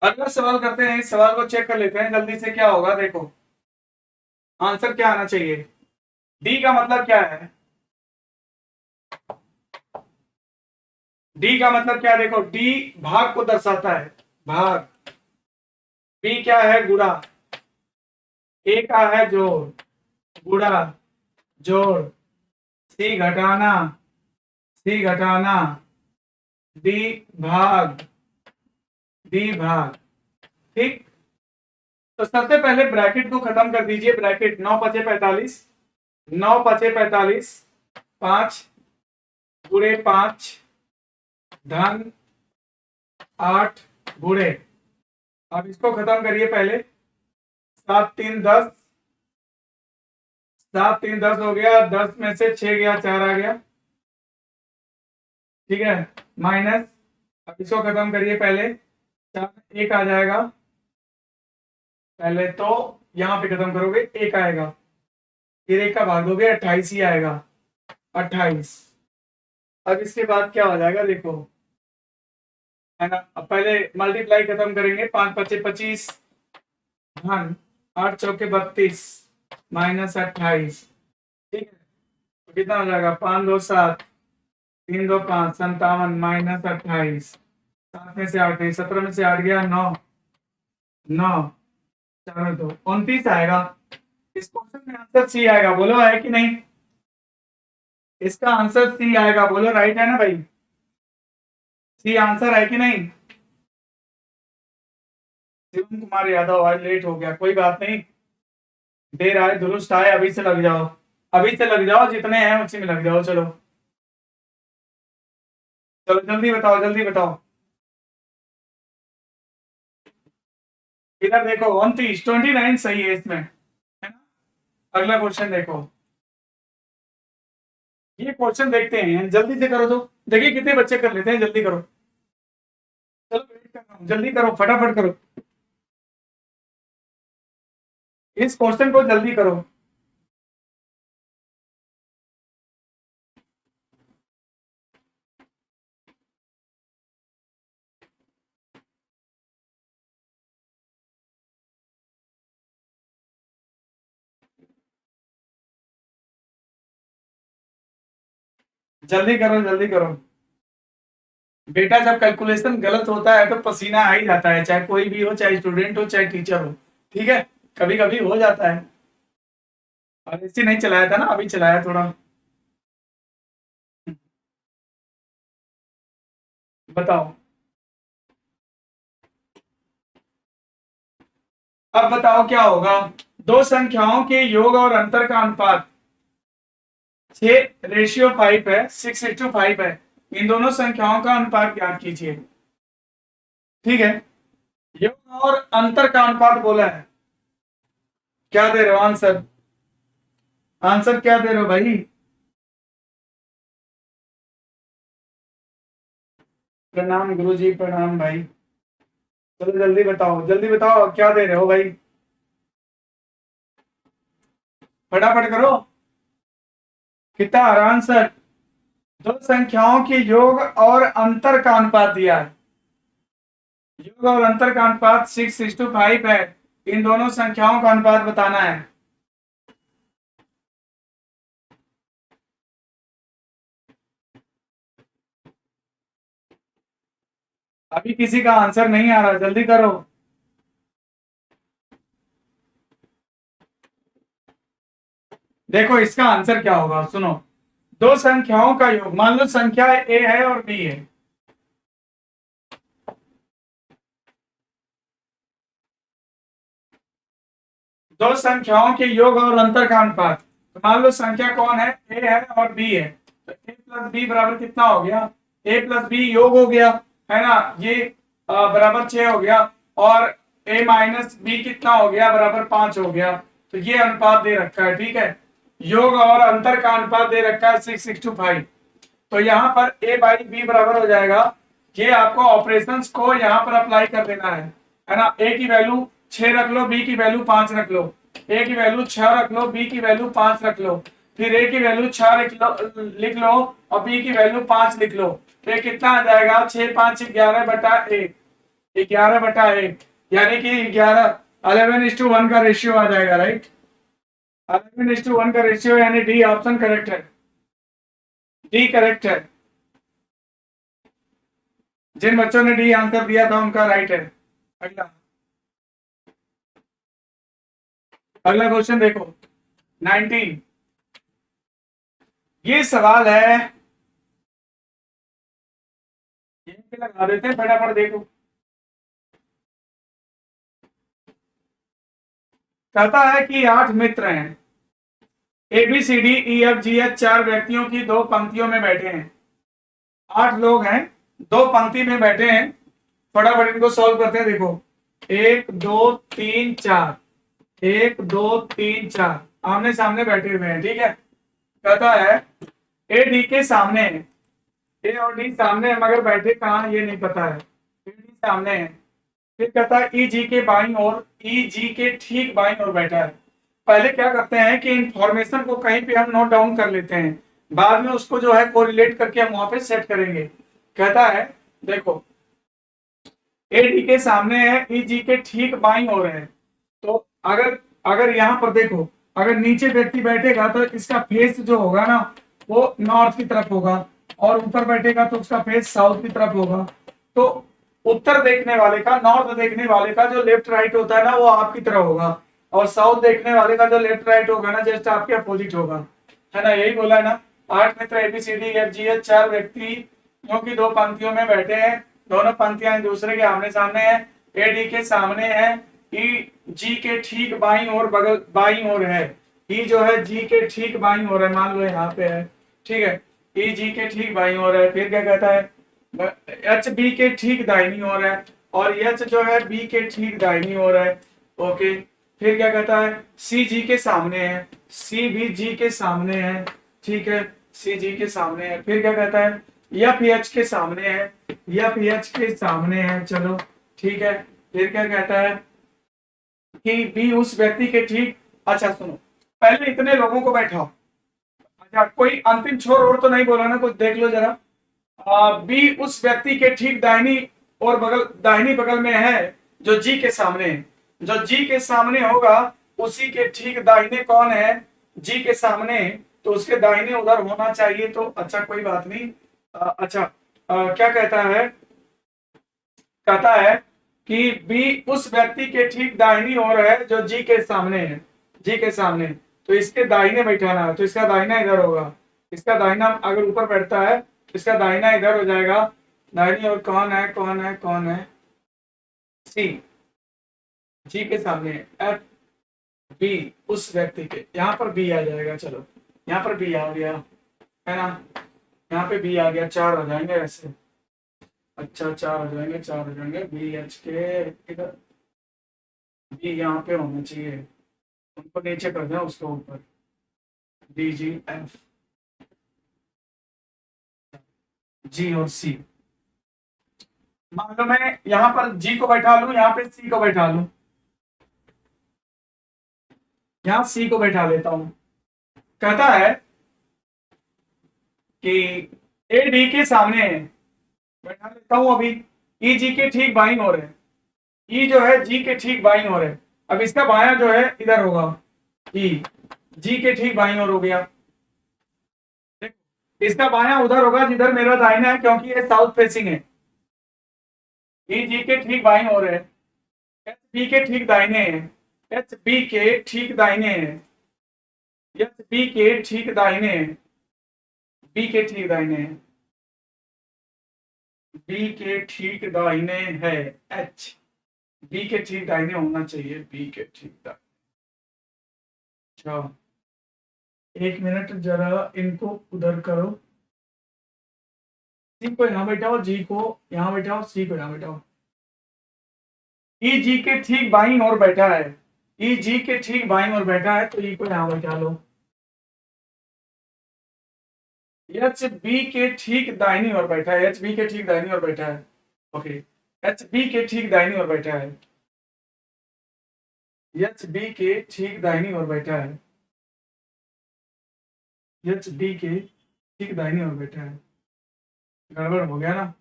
अगला सवाल करते हैं, इस सवाल को चेक कर लेते हैं जल्दी से, क्या होगा देखो। आंसर क्या आना चाहिए, डी का मतलब क्या है, डी का मतलब क्या है? देखो डी भाग को दर्शाता है, भाग। बी क्या है? गुणा। ए का है जोड़, गुणा जोड़। सी घटाना, सी घटाना। डी भाग, डी भाग। ठीक। तो सबसे पहले ब्रैकेट को खत्म कर दीजिए। ब्रैकेट 9 पचे 45, 9 पचे 45, 5 गुणे 5 धन 8 गुणे। अब इसको खत्म करिए पहले। 7 3 10, 7 3 10 हो गया। 10 में से 6 गया, 4 आ गया। ठीक है, माइनस। अब इसको खत्म करिए पहले। 4 1 आ जाएगा पहले, तो यहां पे खत्म करोगे 1 आएगा, फिर 1 का भाग दोगे 28 ही आएगा, 28। अब इसके बाद क्या हो जाएगा देखो, है ना। अब पहले मल्टीप्लाई खत्म करेंगे। 5 पचे 25 धन 8 चौके 32 माइनस 28। ठीक है, तो कितना हो जाएगा? 5 2 7, 3 2 5 57 माइनस 28। 7 में से 8 नहीं, 17 में से 8 गया 9, 9 4 2 29 आएगा। इस क्वेश्चन में आंसर सी आएगा, बोलो है कि नहीं? इसका आंसर सी आएगा, बोलो राइट है ना भाई? सी आंसर है कि नहीं? शिवम कुमार यादव आज लेट हो गया, कोई बात नहीं, देर आए दुरुस्त आए। अभी से लग जाओ, अभी से लग जाओ, जितने हैं उसी में लग जाओ। चलो चलो जल्दी बताओ, जल्दी बताओ। इधर देखो 29 29 सही है इसमें, है ना। अगला क्वेश्चन देखो, ये क्वेश्चन देखते हैं, जल्दी से करो। तो देखिए कितने बच्चे कर लेते हैं, जल्दी करो। चलो वेट कर रहा हूं, जल्दी करो, फटाफट करो। इस क्वेश्चन को जल्दी करो। जल्दी करो, जल्दी करो। बेटा जब कैलकुलेशन गलत होता है तो पसीना आ ही जाता है, चाहे कोई भी हो, चाहे स्टूडेंट हो, चाहे टीचर हो। ठीक है, कभी कभी हो जाता है। और इसी नहीं चलाया था ना, अभी चलाया थोड़ा। बताओ, अब बताओ क्या होगा। दो संख्याओं के योग और अंतर का अनुपात 6:5 है, 6:5 है। इन दोनों संख्याओं का अनुपात ज्ञात कीजिए। ठीक है, योग और अंतर का अनुपात बोला है। क्या दे रहे हो आंसर? आंसर क्या दे रहे हो भाई? प्रणाम गुरुजी, प्रणाम भाई। चलो जल्दी बताओ, जल्दी बताओ, क्या दे रहे हो भाई? फटाफट करो। कितना आ रहा आंसर? दो संख्याओं के योग और अंतर का अनुपात दिया है। योग और अंतर का अनुपात 6:5 है। इन दोनों संख्याओं का अनुपात बताना है। अभी किसी का आंसर नहीं आ रहा, जल्दी करो। देखो इसका आंसर क्या होगा, सुनो। दो संख्याओं का योग, मान लो संख्या ए है और बी है। दो संख्याओं के योग और अंतर का अनुपात। तो मान लो संख्या कौन है? ए है और बी है। तो ए प्लस बी बराबर कितना हो गया? ए प्लस बी योग हो गया, है ना। ये बराबर 6 हो गया। और ए माइनस बी कितना हो गया? बराबर 5 हो गया। तो ये अनुपात दे रखा है, ठीक है। योग और अंतर का अनुपात दे रखा है 6:5। तो यहाँ पर ए बाई बी बराबर हो जाएगा। ये आपको ऑपरेशंस को यहाँ पर अप्लाई कर देना है ना। ए की वैल्यू 6 रख लो, बी की वैल्यू 5 रख लो। ए की वैल्यू 6 रख लो, बी की वैल्यू 5 रख लो। फिर ए की वैल्यू 6 लिख लो और बी की वैल्यू 5 लिख लो। तो ये कितना आ जाएगा? 6 5 11/1, 11/1, यानी कि 11 11:1 का रेशियो आ जाएगा, राइट। 11:1 का रेशियो, यानी डी ऑप्शन करेक्ट है। डी करेक्ट है। जिन बच्चों ने डी आंसर दिया था उनका राइट है। अगला अगला क्वेश्चन देखो 19। ये सवाल है, ये लगा देते हैं फटाफट। देखो कहता है कि 8 मित्र हैं, A B C D E F G H, 4 व्यक्तियों की 2 पंक्तियों में बैठे हैं। 8 लोग हैं, 2 पंक्ति में बैठे हैं। फटाफट इनको सॉल्व करते हैं। देखो 1 2 3 4, 1 2 3 4 आमने सामने बैठे हुए हैं। ठीक है, कहता है ए डी के सामने है, ए और डी सामने है मगर बैठे कहाँ ये नहीं पता है। ए डी सामने है। फिर कहता है ई जी के बाईं ओर, ई जी के ठीक बाईं ओर बैठा है। पहले क्या करते हैं कि इंफॉर्मेशन को कहीं पे हम नोट डाउन कर लेते हैं, बाद में उसको जो है कोरिलेट करके हम वहां पे सेट करेंगे। कहता है देखो ए डी के सामने है, ई जी के ठीक बाईं ओर है। तो अगर अगर यहाँ पर देखो, अगर नीचे व्यक्ति बैठेगा तो इसका फेस जो होगा ना वो नॉर्थ की तरफ होगा, और ऊपर बैठेगा तो उसका फेस साउथ की तरफ होगा। तो उत्तर देखने वाले का, नॉर्थ देखने वाले का जो लेफ्ट राइट होता है ना वो आपकी तरह होगा, और साउथ देखने वाले का जो लेफ्ट राइट होगा ना जस्ट आपके अपोजिट होगा, है ना। यही बोला है ना। 8 मित्र एबीसीडी एफ जी एच, 4 व्यक्ति जो कि 2 पंक्तियों में बैठे हैं, दोनों पंक्तियां एक दूसरे के आमने सामने है। ए डी के सामने है, ई जी के ठीक बाईं ओर, बगल बाईं ओर है। ई जो है जी के ठीक बाईं ओर है, मान लो यहाँ पे है। ठीक है, ई जी के ठीक बाईं ओर है। फिर क्या कहता है, एच बी के ठीक दाहिनी ओर है, और एच जो है बी के ठीक दाहिनी ओर है। ओके, फिर क्या कहता है सी जी के सामने है, सी भी जी के सामने है। ठीक है, सी जी के सामने है। फिर क्या कहता है एफ एच के सामने है, एफ एच के सामने है। चलो ठीक है। फिर क्या कहता है कि बी उस व्यक्ति के ठीक, अच्छा सुनो, पहले इतने लोगों को बैठाओ। अच्छा, कोई अंतिम छोर और तो नहीं बोला ना, कुछ देख लो जरा। बी उस व्यक्ति के ठीक दाहिनी और बगल, दाहिनी बगल में है जो जी के सामने है। जो जी के सामने होगा उसी के ठीक दाहिने कौन है, जी के सामने, तो उसके दाहिने उधर होना चाहिए। तो अच्छा कोई बात नहीं। अच्छा क्या कहता है, कहता है कि बी उस व्यक्ति के ठीक दाहिनी ओर है जो जी के सामने है, जी के सामने, तो इसके दाहिने बैठाना है। तो इसका दाहिना इधर होगा, इसका दाहिना अगर ऊपर बैठता है इसका दाहिना इधर हो जाएगा। दाहिनी ओर कौन है, कौन है, कौन है, सी, जी के सामने एफ बी उस व्यक्ति के, यहाँ पर बी आ जाएगा। चलो यहाँ पर बी आ गया, है ना, यहाँ पे बी आ गया। 4 हो जाएंगे ऐसे। अच्छा 4 हो जाएंगे, 4 हो जाएंगे। बी एच के इधर, बी यहाँ पे होना चाहिए, उनको नीचे कर दें उसके ऊपर, डी जी एफ, जी और सी। मान लो मैं यहाँ पर जी को बैठा लूं, यहाँ पे सी को बैठा लूं, यहाँ सी को बैठा लेता हूं। कहता है कि ए डी के सामने है, बैठा लेता हूं अभी। ई जी के ठीक बाईं ओर है, ई जो है जी के ठीक बाईं ओर है। अब इसका बायां जो है इधर होगा, ई जी के ठीक बाईं ओर हो गया। इसका बायां उधर होगा जिधर मेरा दाहिना है, क्योंकि ये साउथ फेसिंग है। ई जी के ठीक बाईं ओर है, एच बी के ठीक दाहिने है, एच बी के ठीक दाहिने है, एच बी के ठीक दाहिने है, बी के ठीक दाहिने है, बी के ठीक दाहिने है, एच बी के ठीक दाहिने होना चाहिए, बी के ठीक दाहिने। अच्छा 1 मिनट जरा इनको उधर करो, सी को यहाँ बैठाओ, जी को यहाँ बैठाओ, सी को यहाँ बैठाओ। ई जी के ठीक बाईं ओर बैठा है, ई जी के ठीक बाईं ओर बैठा है, तो ई को यहाँ बैठा लो। एच बी के ठीक दाहिनी ओर बैठा है, एच बी के ठीक दाहिनी ओर बैठा है। ओके, एच बी के ठीक दाहिनी ओर बैठा है, एच बी के ठीक दाहिनी ओर बैठा है, एच बी के ठीक दाहिनी ओर बैठा है। गड़बड़ हो गया ना,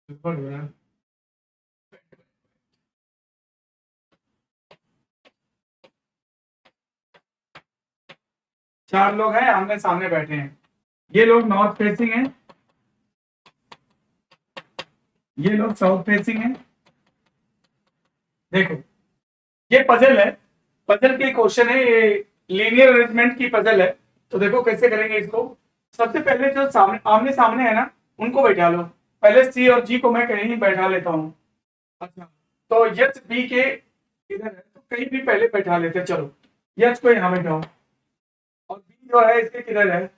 गड़बड़ हो गया। चार लोग हैं आमने सामने बैठे हैं, ये लोग नॉर्थ फेसिंग हैं, ये लोग साउथ फेसिंग हैं। देखो ये पजल है, पजल के क्वेश्चन है ये, लीनियर अरेंजमेंट की पजल है। तो देखो कैसे करेंगे इसको। सबसे पहले जो सामने आमने सामने है ना, उनको बैठा लो। पहले सी और जी को मैं कहीं बैठा लेता हूँ। अच्छा, तो यच बी के इधर है तो कहीं भी पहले बैठा लेते हैं। चलो यच को यहाँ बैठाओ, और बी जो है इसके किधर है,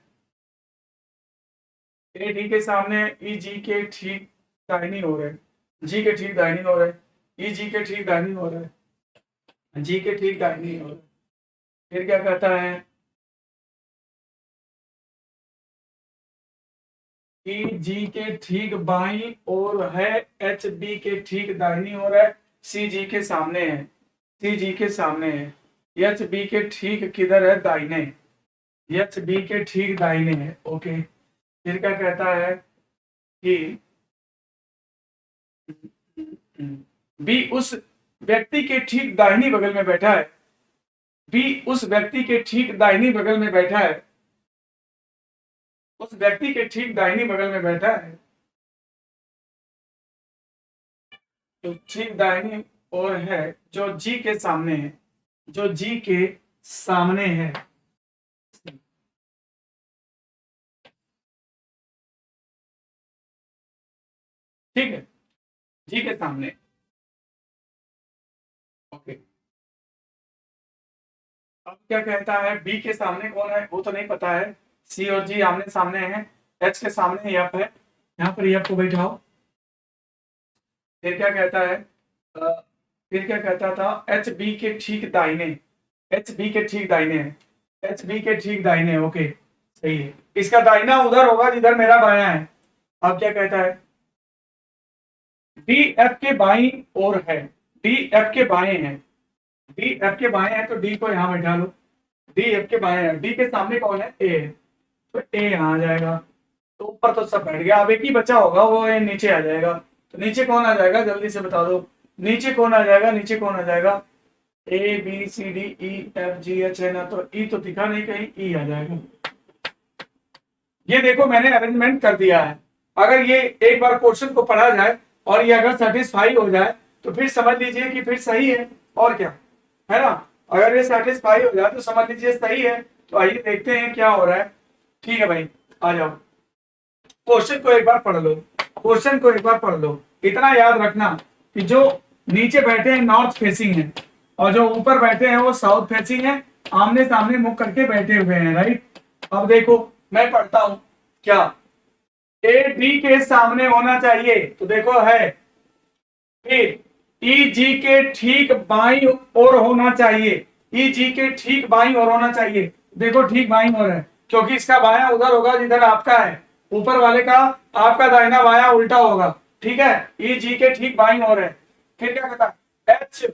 ए डी के सामने, ई जी के ठीक दाहिनी हो रहा है, जी के ठीक दाहिनी हो रहा है, ई जी के ठीक दाहिनी हो रहा है, जी के ठीक दाहिनी हो रहा है। फिर क्या कहता है, ई जी के ठीक बाई और है, एच बी के ठीक दाहिनी ओर है, सी जी के सामने है, सी जी के सामने है, एच बी के ठीक किधर है, दाहिने, एच बी के ठीक दाहिने है। ओके, फिर क्या कहता है कि बी उस व्यक्ति के ठीक दाहिनी बगल में बैठा है, बी उस व्यक्ति के ठीक दाहिनी बगल में बैठा है, उस व्यक्ति के ठीक दाहिनी बगल में बैठा है, तो ठीक दाहिनी ओर है, जो जी के सामने है, जो जी के सामने है। ठीक है, जी के सामने। ओके, अब क्या कहता है, बी के सामने कौन है वो तो नहीं पता है, सी और जी आमने सामने हैं, एच के सामने यप है, यहाँ पर यप को बैठाओ। फिर क्या कहता है, फिर क्या कहता था, एच बी के ठीक दाहिने, एच बी के ठीक दाहिने है, एच बी के ठीक दाहिने। ओके सही है, इसका दाहिना उधर होगा जिधर मेरा बायां है। अब क्या कहता है, डी एफ के बाई ओर है, डी एफ के बाएं है, डी एफ के बाएं है तो डी को यहाँ बैठा लो, डी एफ के बाएं है, डी के सामने कौन है, ए है, तो ए यहाँ आ जाएगा। तो ऊपर तो सब बैठ गया, अब एक ही बचा होगा, वो ए नीचे आ जाएगा। तो नीचे कौन आ जाएगा, जल्दी से बता दो, नीचे कौन आ जाएगा, नीचे कौन आ जाएगा, A B C D E F G H है ना, तो ई तो दिखा नहीं कहीं, ई आ जाएगा। ये देखो मैंने अरेंजमेंट कर दिया है। अगर ये एक बार क्वेश्चन को पढ़ा जाए और ये अगर सेटिस्फाई हो जाए तो फिर समझ लीजिए कि फिर सही है, और क्या है ना। अगर ये सेटिस्फाई हो जाए तो समझ लीजिए सही है। तो आइए देखते हैं क्या हो रहा है। ठीक है भाई, आ जाओ, क्वेश्चन को एक बार पढ़ लो, क्वेश्चन को एक बार पढ़ लो। इतना याद रखना कि जो नीचे बैठे हैं नॉर्थ फेसिंग है, और जो ऊपर बैठे हैं वो साउथ फेसिंग है, आमने सामने मुख करके बैठे हुए हैं, राइट। अब देखो मैं पढ़ता हूं, क्या ए डी के सामने होना चाहिए, तो देखो है, फिर ई जी के ठीक बाईं ओर होना चाहिए, ई जी के ठीक बाईं ओर होना चाहिए, देखो ठीक बाईं ओर है, क्योंकि इसका बायां उधर होगा जिधर आपका है, ऊपर वाले का आपका दाहिना बायां उल्टा होगा। ठीक है, ई जी के ठीक बाईं ओर है। फिर क्या कहता है, एच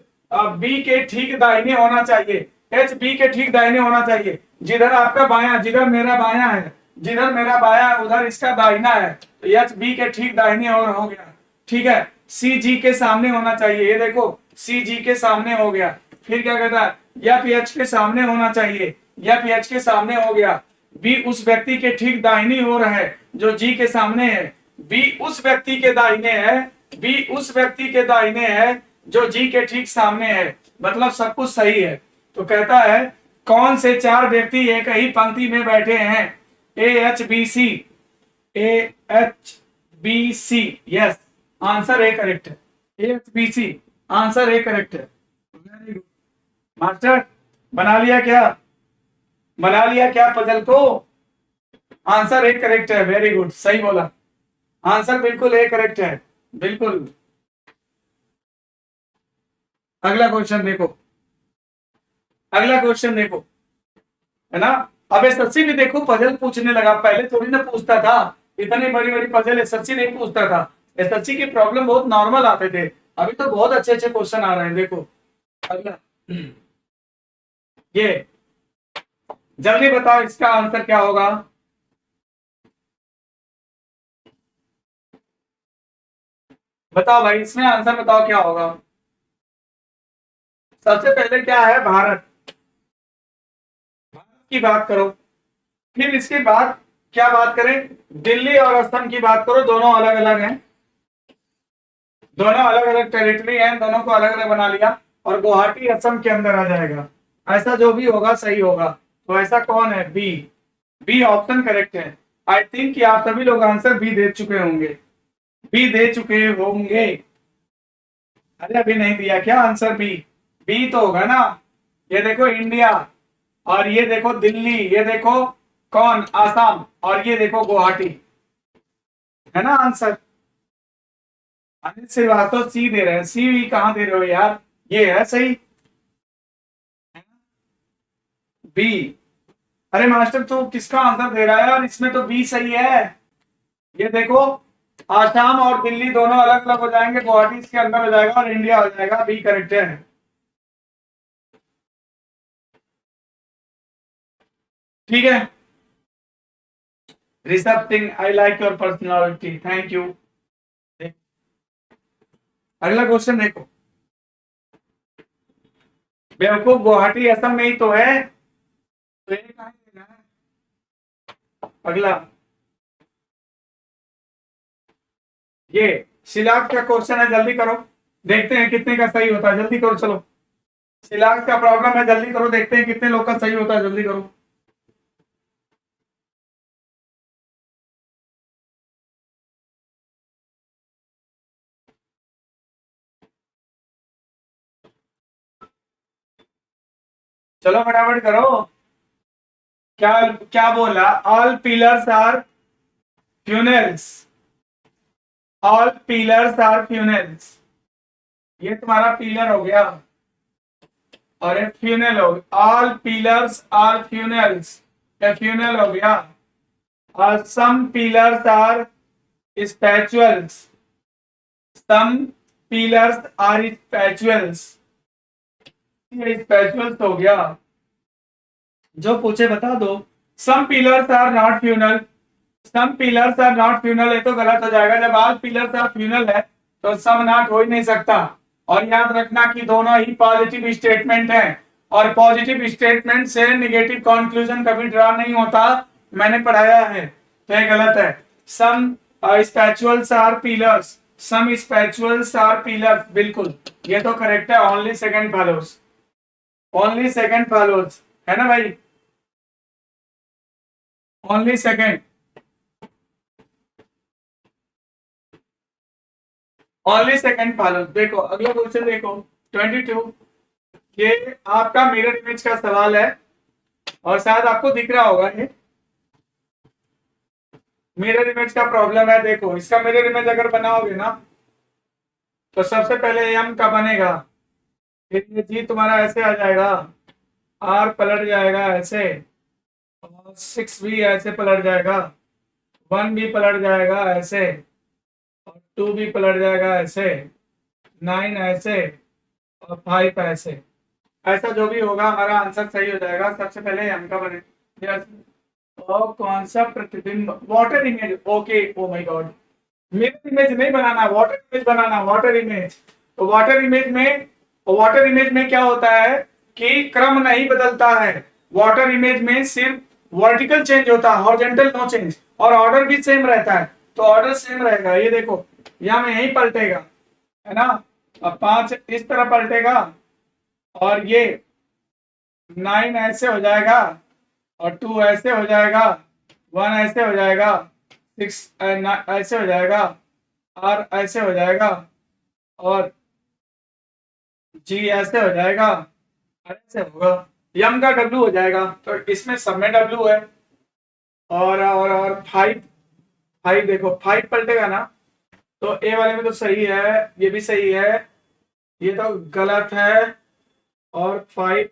बी के ठीक दाहिने होना चाहिए, एच बी के ठीक दाहिने होना चाहिए, जिधर आपका बायां, जिधर मेरा बायां है, जिधर मेरा बायां उधर इसका दाहिना है, तो एच बी के ठीक दाहिने ओर हो गया। ठीक है, सी जी के सामने होना चाहिए, ये देखो सी जी के सामने हो गया। फिर क्या कहता है, या पी एच के सामने होना चाहिए, या पी एच के सामने हो गया। बी उस व्यक्ति के ठीक दाहिनी ओर है जो जी के सामने है, बी उस व्यक्ति के दाहिने है, बी उस व्यक्ति के दाहिने है जो जी के ठीक सामने है, मतलब सब कुछ सही है। तो कहता है कौन से चार व्यक्ति एक ही पंक्ति में बैठे हैं, A H B C, A H B C, yes answer A correct है, A H B C answer A correct है। वेरी गुड मास्टर, बना लिया क्या, बना लिया क्या पजल को, आंसर ए करेक्ट है, वेरी गुड सही बोला, आंसर बिल्कुल ए करेक्ट है, बिल्कुल। अगला क्वेश्चन देखो, अगला क्वेश्चन देखो, है ना। अब एसएससी भी देखो पजल पूछने लगा, पहले थोड़ी ना पूछता था, इतनी बड़ी बड़ी पजल एसएससी नहीं पूछता था, एसएससी के प्रॉब्लम बहुत नॉर्मल आते थे, अभी तो बहुत अच्छे अच्छे क्वेश्चन आ रहे हैं। देखो अगला, ये जल्दी बताओ इसका आंसर क्या होगा, बताओ भाई इसमें आंसर बताओ क्या होगा। सबसे पहले क्या है, भारत, भारत की बात करो, फिर इसके बाद क्या बात करें, दिल्ली और असम की बात करो, दोनों अलग अलग हैं, दोनों अलग अलग टेरिटरी हैं, दोनों को अलग अलग बना लिया, और गुवाहाटी असम के अंदर आ जाएगा, ऐसा जो भी होगा सही होगा। तो ऐसा कौन है? बी। बी ऑप्शन करेक्ट है। आई थिंक कि आप सभी लोग आंसर बी दे चुके होंगे। बी दे चुके होंगे। अरे अभी नहीं दिया क्या आंसर? बी। बी तो होगा ना। ये देखो इंडिया, और ये देखो दिल्ली, ये देखो कौन? आसाम, और ये देखो गुवाहाटी, है ना आंसर। अनिल श्रीवास्तव सी दे रहे हैं। सी भी कहाँ दे रहे हो यार? ये है सही। बी। अरे मास्टर तू किसका आंसर दे रहा है यार? इसमें तो बी सही है। ये देखो, आसाम और दिल्ली दोनों अलग अलग हो जाएंगे, गुवाहाटी इसके अंदर हो जाएगा और इंडिया हो जाएगा। बी करेक्ट है। ठीक है। Rishabh Singh, I like your personality, thank you. अगला क्वेश्चन देखो। बेवकूफ, गुवाहाटी असम में ही तो है, तो ये कहाँ देना है? अगला, ये शिलाग का क्वेश्चन है, जल्दी करो। देखते हैं कितने का सही होता है, जल्दी करो चलो। शिलाग का प्रॉब्लम है, जल्दी करो, देखते हैं कितने लोग का सही होता है, जल्दी करो। चलो फटाफट करो। क्या क्या बोला? All pillars are funnels. All pillars are funnels. ये तुम्हारा पिलर हो गया, और ये फ्यूनल हो गया। ऑल पिलर्स आर फ्यूनल्स, ये फ्यूनल हो गया। और some pillars are spatulas. Some pillars are spatulas, ये स्पैचुअल्स हो गया। जो पूछे बता दो। Some pillars are not funnel. Some pillars are not funnel, ये तो गलत हो जाएगा। जब ऑल पिलर्स आर फ्यूनल है तो सम नॉट हो ही नहीं सकता। और याद रखना कि दोनों ही पॉजिटिव स्टेटमेंट हैं, और पॉजिटिव स्टेटमेंट से नेगेटिव कंक्लूजन कभी ड्रा नहीं होता, मैंने पढ़ाया है। तो ये गलत है। Some spatulas are pillars, some spatulas are pillars, बिल्कुल ये तो करेक्ट है। Only second follows, only second follows, है ना भाई? Only second, only second follow. देखो अगला क्वेश्चन देखो, 22। ये आपका मिरर इमेज का सवाल है, और शायद आपको दिख रहा होगा ये मिरर इमेज का प्रॉब्लम है। देखो इसका मिरर इमेज अगर बनाओगे ना, तो सबसे पहले एम का बनेगा, फिर ये जी तुम्हारा ऐसे आ जाएगा, आर पलट जाएगा ऐसे, और 6 भी ऐसे पलट जाएगा, 1 भी पलट जाएगा ऐसे, और 2 भी पलट जाएगा ऐसे, 9 ऐसे, और 5 ऐसे। ऐसा जो भी होगा हमारा आंसर सही हो जाएगा। सबसे पहले एम का बने। यस। और कौन सा प्रतिबिंब? Water image. Okay, oh my God, mirror image नहीं बनाना, वाटर इमेज बनाना, वाटर इमेज। तो वाटर इमेज में क्या होता है कि क्रम नहीं बदलता है। वाटर इमेज में सिर्फ वर्टिकल चेंज होता है, हॉरिजॉन्टल नो चेंज, और ऑर्डर भी सेम रहता है। तो ऑर्डर सेम रहेगा। ये देखो यहाँ में यही पलटेगा, है ना? अब 5 इस तरह पलटेगा, और ये 9 ऐसे हो जाएगा, और 2 ऐसे हो जाएगा, 1 ऐसे हो जाएगा, 6 ऐसे हो जाएगा, R ऐसे हो जाएगा, और G ऐसे हो जाएगा, R ऐसे होगा, M का W हो जाएगा। तो इसमें सब में W है। और 5 देखो 5 पलटेगा ना, तो ए वाले में तो सही है, ये भी सही है, ये तो गलत है। और 5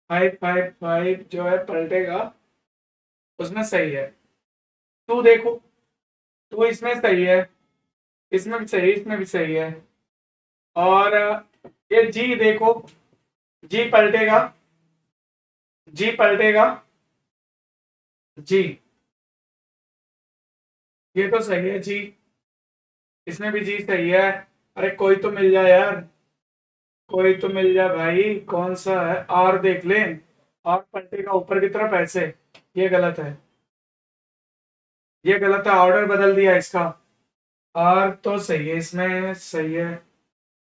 5 5 5 जो है पलटेगा, उसमें सही है। 2 देखो, 2 इसमें सही है, इसमें भी सही, इसमें भी सही है। और ये जी देखो, जी पलटेगा, जी पलटेगा, जी, ये तो सही है जी, इसमें भी जी सही है। अरे कोई तो मिल जाए यार, कोई तो मिल जाए भाई। कौन सा है? आर देख लें, आर पलटेगा ऊपर की तरफ ऐसे, ये गलत है, ये गलत है, ऑर्डर बदल दिया इसका। आर तो सही है, इसमें सही है।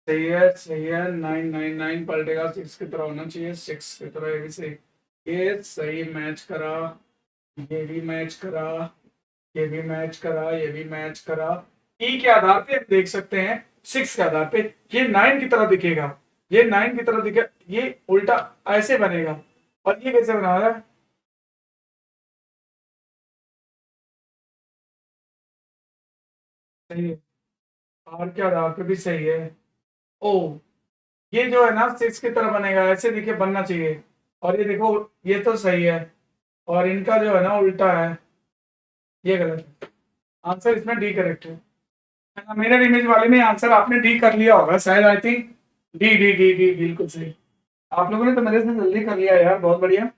सही है, सही है। 999 पलटेगा, 6 की तरह होना चाहिए, 6 की तरह। ये भी सही, ये सही मैच करा, ये भी मैच करा, ये भी मैच करा, ये भी मैच करा। ई के आधार पे हम देख सकते हैं, 6 के आधार पे ये 9 की तरह दिखेगा, ये 9 की तरह दिखे, ये उल्टा ऐसे बनेगा। और ये कैसे बना रहा है? सही है, आर के आधार पे भी सही है। ओ, ये जो है ना 6 की तरह बनेगा, ऐसे दिखे बनना चाहिए। और ये देखो, ये तो सही है, और इनका जो है ना उल्टा है, ये गलत है। आंसर इसमें डी करेक्ट है। मिरर इमेज वाले में आंसर आपने डी कर लिया होगा शायद, I think. D D D D बिल्कुल सही। आप लोगों ने तो मेरे से जल्दी कर लिया यार, बहुत बढ़िया,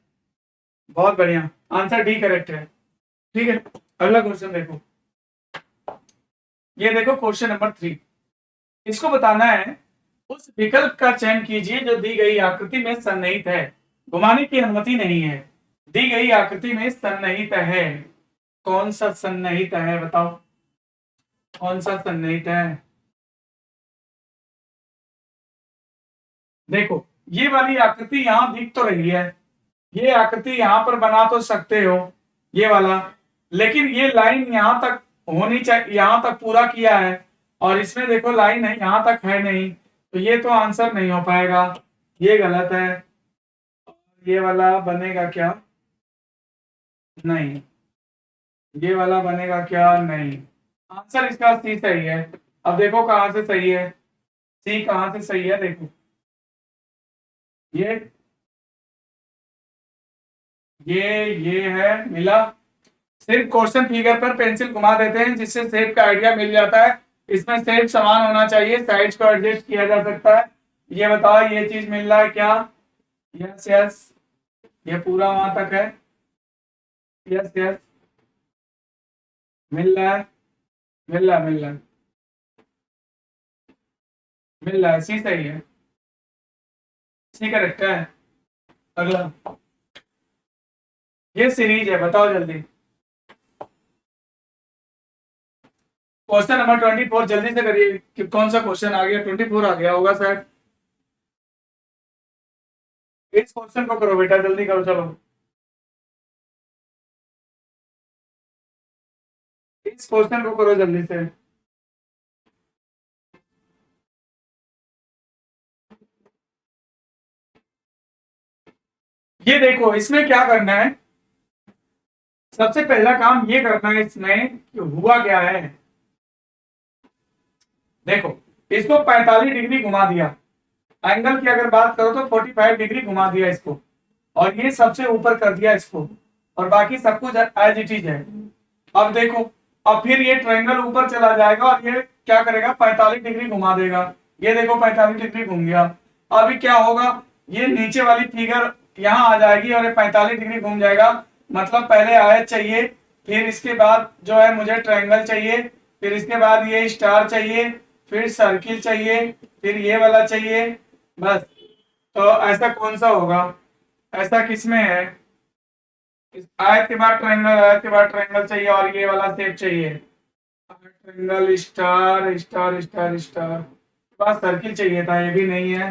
बहुत बढ़िया। आंसर डी करेक्ट है। ठीक है, अगला क्वेश्चन देखो। ये देखो क्वेश्चन नंबर 3। इसको बताना है, उस विकल्प का चयन कीजिए जो दी गई आकृति में सन्निहित है। घुमाने की अनुमति नहीं है। दी गई आकृति में सन्निहित है, कौन सा सन्निहित है बताओ, कौन सा सन्निहित है? देखो, ये वाली आकृति यहां दिख तो रही है, ये आकृति यहां पर बना तो सकते हो, ये वाला। लेकिन ये लाइन यहां तक होनी चाहिए, यहां तक पूरा किया है, और इसमें देखो लाइन है यहां तक है नहीं, तो ये तो आंसर नहीं हो पाएगा, ये गलत है। ये वाला बनेगा क्या? नहीं। ये वाला बनेगा क्या? नहीं। आंसर इसका सी सही है। अब देखो कहां से सही है, सी कहां से सही है, देखो ये ये है मिला। सिर्फ क्वेश्चन फिगर पर पेंसिल घुमा देते हैं जिससे शेप का आइडिया मिल जाता है। इसमें शेप समान होना चाहिए, साइज को एडजस्ट किया जा सकता है। ये बताओ ये चीज मिल रहा है क्या? यस यस, ये पूरा वहां तक है। यस यस, मिल रहा है, मिल रहा है, मिल रहा है, मिल रहा है। सी सही है, सी करेक्ट है। अगला, ये सीरीज है, बताओ जल्दी। क्वेश्चन नंबर 24 जल्दी से करिए कि कौन सा क्वेश्चन आ गया, 24 आ गया होगा शायद। इस क्वेश्चन को करो बेटा, जल्दी करो चलो। इस क्वेश्चन को करो जल्दी से। ये देखो इसमें क्या करना है, सबसे पहला काम ये करना है इसमें कि हुआ क्या है। देखो, इसको 45 डिग्री घुमा दिया, एंगल की अगर बात करो तो 45 डिग्री घुमा दिया इसको, और ये सबसे ऊपर कर दिया इसको, और बाकी सब कुछ एज इट इज है। अब देखो, अब फिर ये ट्रायंगल ऊपर चला जाएगा और ये क्या करेगा, 45 डिग्री घुमा देगा। ये देखो 45 डिग्री घूम गया। अभी क्या होगा, ये नीचे वाली फिगर यहाँ आ जाएगी और ये 45 डिग्री घूम जाएगा। मतलब पहले आयत चाहिए, फिर इसके बाद जो है मुझे ट्रायंगल चाहिए, फिर इसके बाद ये स्टार चाहिए, फिर सर्किल चाहिए, फिर ये वाला चाहिए, बस। तो ऐसा कौन सा होगा, ऐसा किसमें है? आयत के बाद ट्रायंगल, आयत के बाद ट्रायंगल चाहिए, और ये वाला शेप चाहिए, triangle star star star star. बस सर्किल चाहिए था, ये भी नहीं है,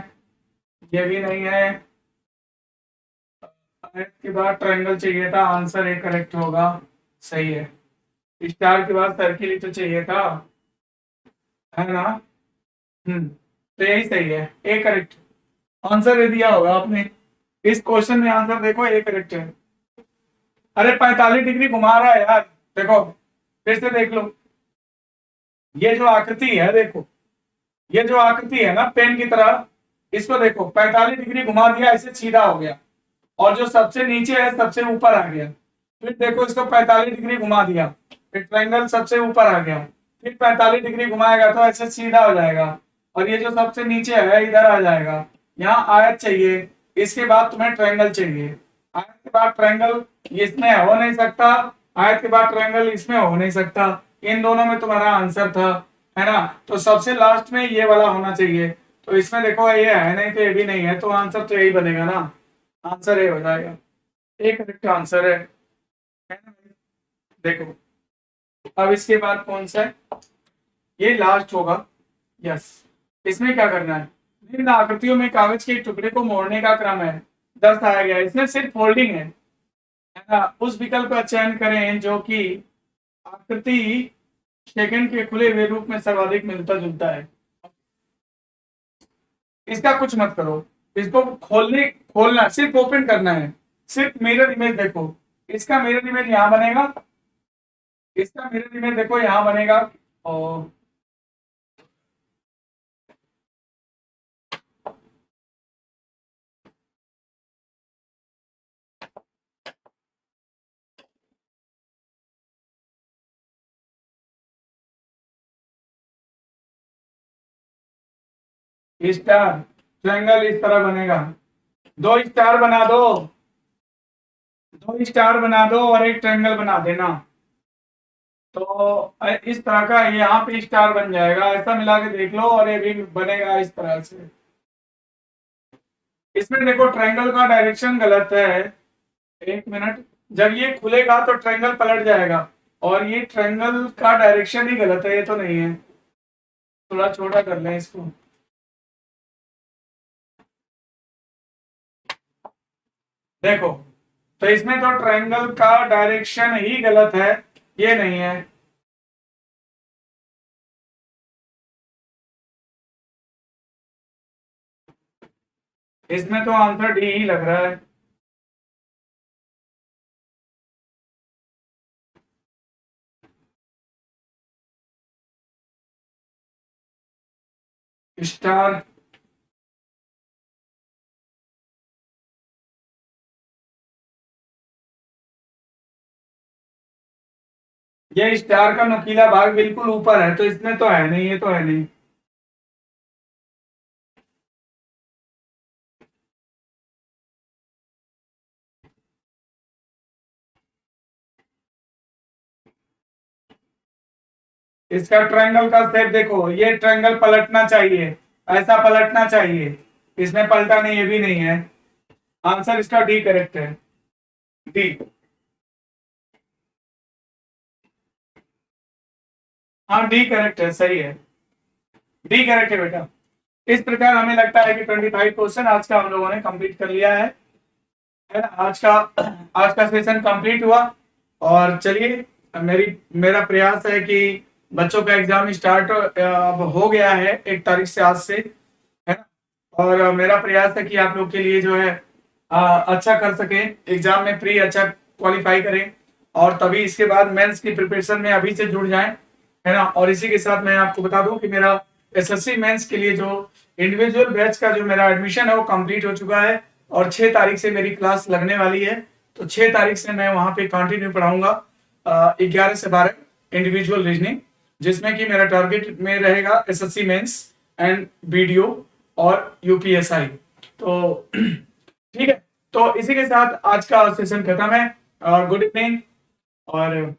ये भी नहीं है। आयत के बाद ट्रायंगल चाहिए था, आंसर ए करेक्ट होगा, सही है। स्टार के बाद सर्किल ही तो चाहिए था, है ना? तो यही सही है, ए करेक्ट आंसर दे दिया होगा आपने। इस क्वेश्चन में आंसर देखो, ए करेक्ट है। अरे 45 डिग्री घुमा रहा है यार, देखो फिर से देख लो। ये जो आकृति है देखो, ये जो आकृति है ना पेन की तरह, इसको देखो 45 डिग्री घुमा दिया, ऐसे सीधा हो गया, और जो सबसे नीचे है सबसे ऊपर आ गया। फिर देखो इसको 45 डिग्री घुमा दिया, फिर ट्रायंगल सबसे ऊपर आ गया, फिर 45 डिग्री घुमाएगा तो ऐसे सीधा हो जाएगा, और ये जो सबसे नीचे है इधर आ जाएगा। यहाँ आयत चाहिए, इसके बाद तुम्हें ट्रायंगल चाहिए, आयत के बाद ट्रायंगल इसमें हो नहीं सकता, आयत के बाद ट्रायंगल इसमें हो नहीं सकता। इन दोनों में तुम्हारा आंसर था, है ना? तो सबसे लास्ट में ये वाला होना चाहिए। तो इसमें देखो ये है नहीं तो ये भी नहीं है, तो आंसर तो यही बनेगा ना, आंसर ये हो जाएगा, एक करेक्ट आंसर है ना? देखो, अब इसके बाद कौन सा है, ये लास्ट होगा, यस। इसमें क्या करना है, निम्न आकृतियों में कागज के टुकड़े को मोड़ने का क्रम है दर्शाया गया है। इसमें सिर्फ फोल्डिंग है ना। उस विकल्प का चयन करें जो कि आकृति सेकंड के खुले हुए रूप में सर्वाधिक मिलता जुलता है। इसका कुछ मत करो, इसको खोलना सिर्फ ओपन करना है। सिर्फ मिरर इमेज देखो, इसका मिरर इमेज यहां बनेगा, इसका मिरर इमेज देखो यहां बनेगा, और स्टार ट्रायंगल इस तरह बनेगा। दो स्टार बना दो, दो स्टार बना दो और एक ट्रायंगल बना देना, तो इस तरह का यहाँ पे स्टार बन जाएगा। ऐसा मिला के देख लो, और ये भी बनेगा इस तरह से। इसमें देखो ट्रायंगल का डायरेक्शन गलत है, एक मिनट, जब ये खुलेगा तो ट्रायंगल पलट जाएगा, और ये ट्रायंगल का डायरेक्शन ही गलत है, ये तो नहीं है। थोड़ा छोटा कर लें इसको। देखो, तो इसमें तो ट्रायंगल का डायरेक्शन ही गलत है, ये नहीं है। इसमें तो आंसर डी ही लग रहा है। स्टार ये स्टार का नुकीला भाग बिल्कुल ऊपर है, तो इसमें तो है नहीं, ये तो है नहीं। इसका ट्रायंगल का शेप देखो, ये ट्रायंगल पलटना चाहिए, ऐसा पलटना चाहिए, इसमें पलटा नहीं, ये भी नहीं है। आंसर इसका डी करेक्ट है, डी। हाँ डी करेक्ट है, सही है, डी करेक्ट है बेटा। इस प्रकार हमें लगता है कि 25 क्वेश्चन आज का हम लोगों ने कंप्लीट कर लिया है ना। आज का सेशन कंप्लीट हुआ, और चलिए, मेरा प्रयास है कि बच्चों का एग्जाम स्टार्ट अब हो गया है 1 तारीख से, आज से, है ना। और मेरा प्रयास है कि आप लोग के लिए जो है अच्छा कर सके, एग्जाम में प्री अच्छा क्वालिफाई करें, और तभी इसके बाद मेंस की प्रिपरेशन में अभी से जुड़ जाएं, है ना। और इसी के साथ मैं आपको बता दूं कि मेरा एसएससी मेंस के लिए जो इंडिविजुअल बैच का जो मेरा एडमिशन है वो कंप्लीट हो चुका है, और 6 तारीख से मेरी क्लास लगने वाली है। तो 6 तारीख से मैं वहां पे कंटिन्यू पढ़ाऊंगा 11 से 12 इंडिविजुअल रीजनिंग, जिसमें कि मेरा टारगेट में रहेगा एसएससी मेंस एंड वीडियो और यूपीएसआई। तो ठीक है, तो इसी के साथ आज का सेशन खत्म है, और गुड इवनिंग, और